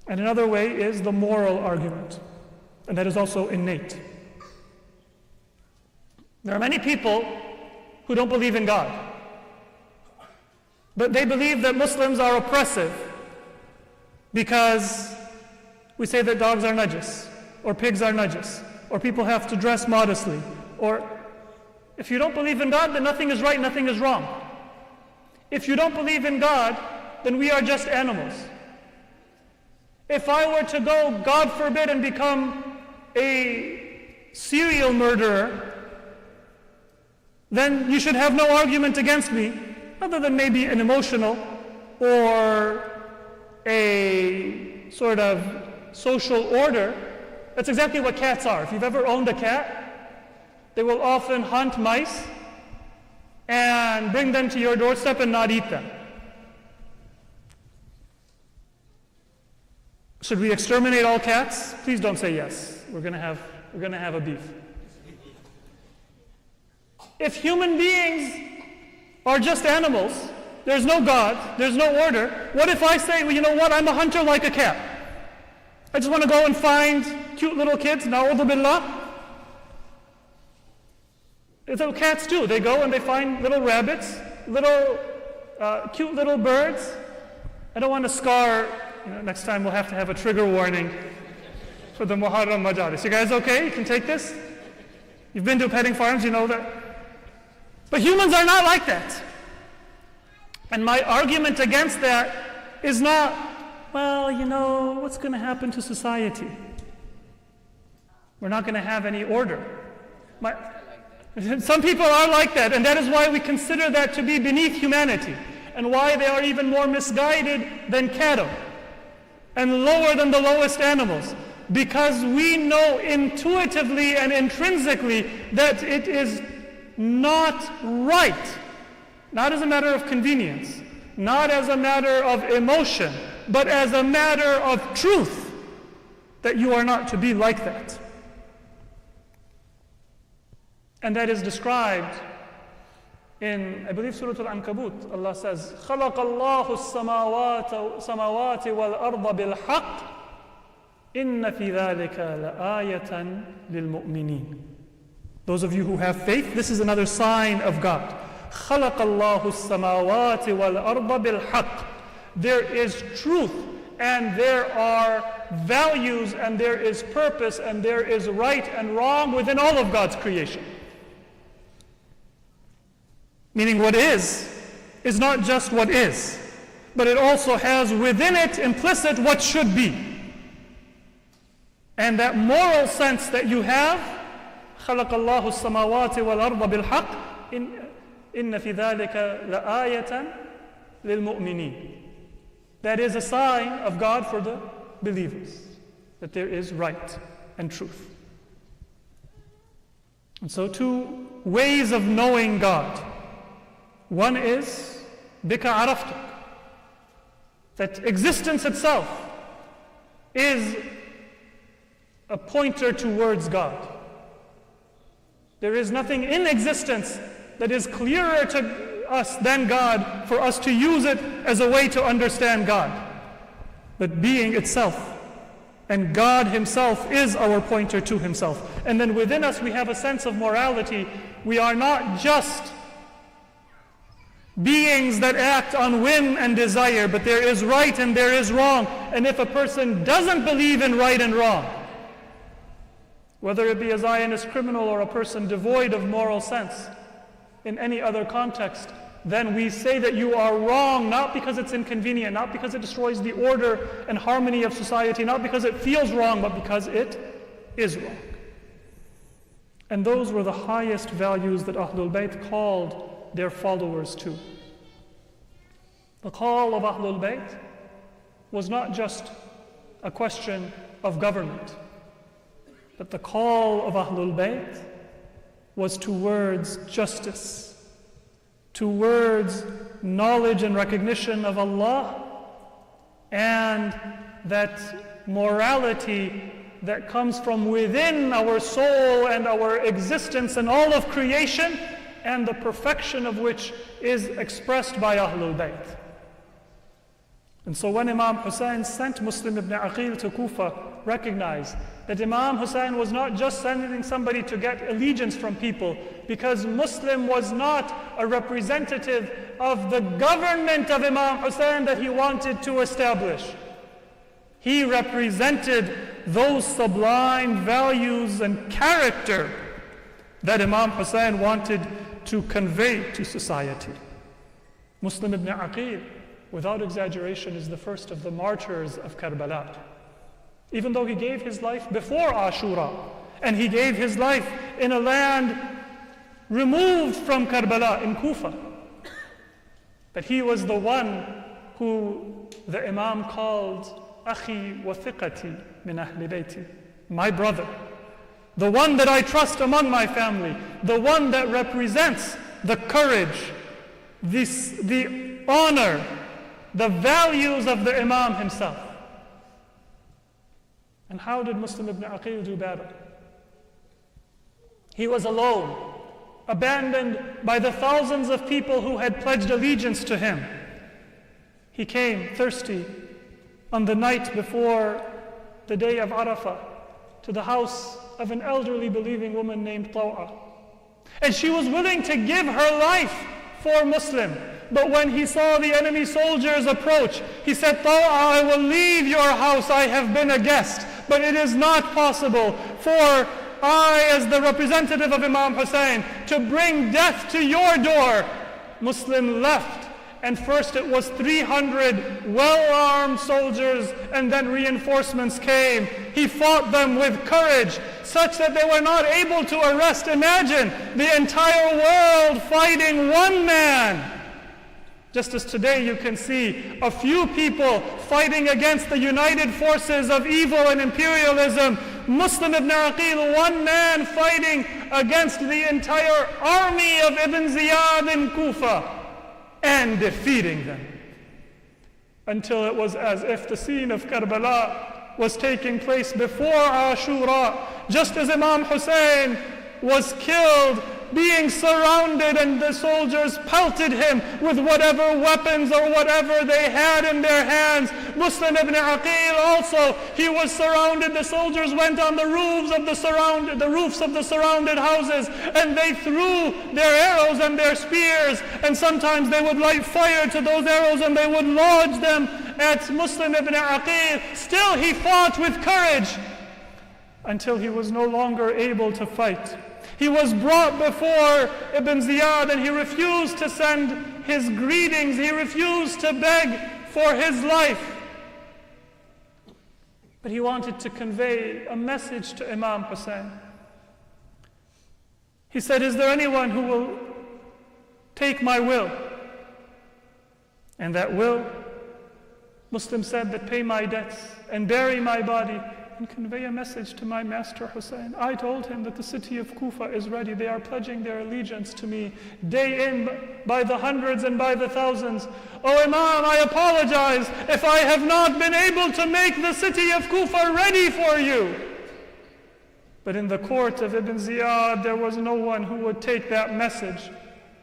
And another way is the moral argument, and that is also innate. There are many people who don't believe in God, but they believe that Muslims are oppressive because we say that dogs are najis, or pigs are najis, or people have to dress modestly, or if you don't believe in God, then nothing is right, nothing is wrong. If you don't believe in God, then we are just animals. If I were to go, God forbid, and become a serial murderer, then you should have no argument against me, other than maybe an emotional or a sort of social order. That's exactly what cats are. If you've ever owned a cat, they will often hunt mice and bring them to your doorstep and not eat them. Should we exterminate all cats? Please don't say yes. We're going to have a beef. If human beings are just animals, there's no God, there's no order, what if I say, well, you know what, I'm a hunter like a cat. I just want to go and find cute little kids, na'udhu billah. That's what cats do. They go and they find little rabbits, little cute little birds. I don't want to scar, next time we'll have to have a trigger warning for the Muharram Majlis. You guys okay? You can take this? You've been to petting farms, you know that. But humans are not like that. And my argument against that is not, well, what's going to happen to society? We're not going to have any order. Some people are like that, and that is why we consider that to be beneath humanity, and why they are even more misguided than cattle, and lower than the lowest animals, because we know intuitively and intrinsically that it is not right, not as a matter of convenience, not as a matter of emotion, but as a matter of truth, that you are not to be like that. And that is described in, I believe, Surah Al-Ankabut. Allah says, خَلَقَ اللَّهُ السَّمَاوَاتِ وَالْأَرْضَ بِالْحَقِّ إِنَّ فِي ذَلِكَ لَآيَةً لِلْمُؤْمِنِينَ. Those of you who have faith, this is another sign of God. خَلَقَ اللَّهُ السَّمَاوَاتِ وَالْأَرْضَ بِالْحَقِّ. There is truth, and there are values, and there is purpose, and there is right and wrong within all of God's creation. Meaning what is not just what is, but it also has within it implicit what should be. And that moral sense that you have, خَلَقَ اللَّهُ السَّمَاوَاتِ وَالْأَرْضَ بِالْحَقِّ إِنَّ فِي ذَلِكَ لَآيَةً لِلْمُؤْمِنِينَ. That is a sign of God for the believers, that there is right and truth. And so 2 ways of knowing God. One is bika araftuk, that existence itself is a pointer towards God. There is nothing in existence that is clearer to us than God for us to use it as a way to understand God. But being itself and God Himself is our pointer to Himself. And then within us we have a sense of morality. We are not just beings that act on whim and desire, but there is right and there is wrong. And if a person doesn't believe in right and wrong, whether it be a Zionist criminal or a person devoid of moral sense in any other context, then we say that you are wrong, not because it's inconvenient, not because it destroys the order and harmony of society, not because it feels wrong, but because it is wrong. And those were the highest values that Ahlul Bayt called their followers to. The call of Ahlul Bayt was not just a question of government, but the call of Ahlul Bayt was towards justice, towards knowledge and recognition of Allah, and that morality that comes from within our soul and our existence and all of creation, and the perfection of which is expressed by Ahlul Bayt. And so when Imam Hussein sent Muslim ibn Aqil to Kufa, recognize that Imam Hussein was not just sending somebody to get allegiance from people, because Muslim was not a representative of the government of Imam Hussein that he wanted to establish. He represented those sublime values and character that Imam Hussein wanted to convey to society. Muslim ibn Aqil, without exaggeration, is the first of the martyrs of Karbala. Even though he gave his life before Ashura, and he gave his life in a land removed from Karbala in Kufa, but he was the one who the Imam called Akhi wa thiqati min ahli bayti, my brother, the one that I trust among my family, the one that represents the courage, the honor, the values of the Imam himself. And how did Muslim ibn Aqil do battle? He was alone, abandoned by the thousands of people who had pledged allegiance to him. He came thirsty on the night before the day of Arafah to the house of an elderly believing woman named Taw'a. And she was willing to give her life for Muslim. But when he saw the enemy soldiers approach, he said, Taw'a, I will leave your house, I have been a guest. But it is not possible for I, as the representative of Imam Hussein, to bring death to your door. Muslim left, and first it was 300 well-armed soldiers, and then reinforcements came. He fought them with courage, such that they were not able to arrest. Imagine the entire world fighting one man. Just as today you can see a few people fighting against the united forces of evil and imperialism, Muslim ibn Aqil, one man fighting against the entire army of Ibn Ziyad in Kufa and defeating them. Until it was as if the scene of Karbala was taking place before Ashura, just as Imam Hussein was killed, being surrounded, and the soldiers pelted him with whatever weapons or whatever they had in their hands. Muslim ibn Aqil also, he was surrounded. The soldiers went on the roofs of the surrounded houses, and they threw their arrows and their spears, and sometimes they would light fire to those arrows and they would lodge them at Muslim ibn Aqil. Still he fought with courage until he was no longer able to fight. He was brought before Ibn Ziyad, and he refused to send his greetings. He refused to beg for his life. But he wanted to convey a message to Imam Hussein. He said, is there anyone who will take my will? And that will Muslim said that pay my debts and bury my body and convey a message to my master Hussein. I told him that the city of Kufa is ready. They are pledging their allegiance to me day in by the hundreds and by the thousands. Oh Imam, I apologize if I have not been able to make the city of Kufa ready for you. But in the court of Ibn Ziyad, there was no one who would take that message,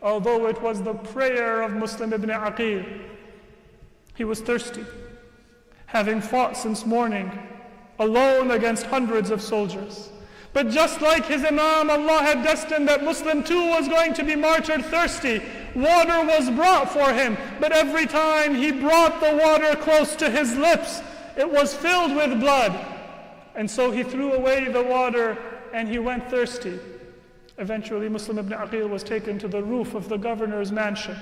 although it was the prayer of Muslim ibn Aqil. He was thirsty, having fought since morning, alone against hundreds of soldiers. But just like his Imam, Allah had destined that Muslim too was going to be martyred thirsty. Water was brought for him, but every time he brought the water close to his lips, it was filled with blood. And so he threw away the water and he went thirsty. Eventually, Muslim ibn Aqil was taken to the roof of the governor's mansion.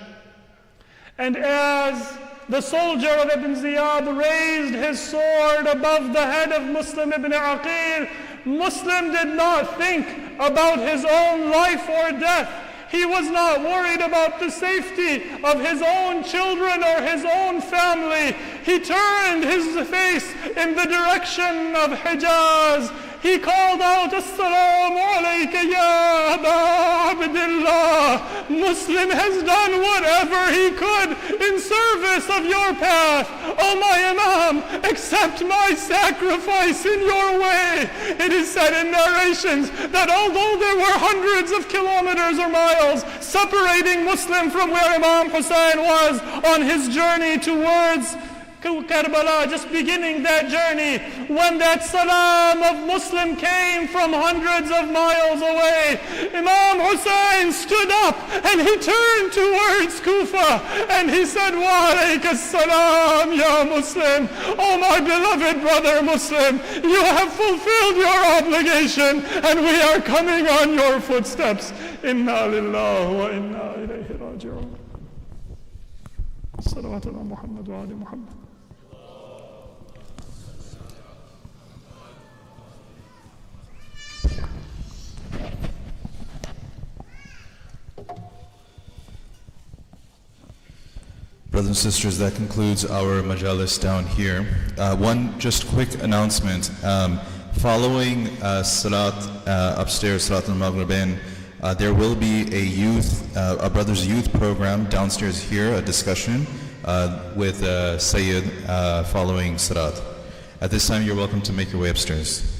And as the soldier of Ibn Ziyad raised his sword above the head of Muslim ibn Aqil, Muslim did not think about his own life or death. He was not worried about the safety of his own children or his own family. He turned his face in the direction of Hijaz. He called out, Assalamu alayka ya Aba Abdullah. Muslim has done whatever he could in service of your path. Oh my Imam, accept my sacrifice in your way. It is said in narrations that although there were hundreds of kilometers or miles separating Muslim from where Imam Hussein was on his journey towards Karbala, just beginning that journey, when that salam of Muslim came from hundreds of miles away, Imam Hussein stood up and he turned towards Kufa and he said, Wa alayka salam ya Muslim. Oh my beloved brother Muslim, you have fulfilled your obligation and we are coming on your footsteps. Inna lillahi wa inna ilayhi raji'un. Salawatu ala Muhammad wa ali Muhammad. Brothers and sisters, that concludes our Majlis down here. One just quick announcement. Following Salat upstairs, Salat al-Maghribin, there will be a Brothers Youth program downstairs here, a discussion with Sayyid following Salat. At this time, you're welcome to make your way upstairs.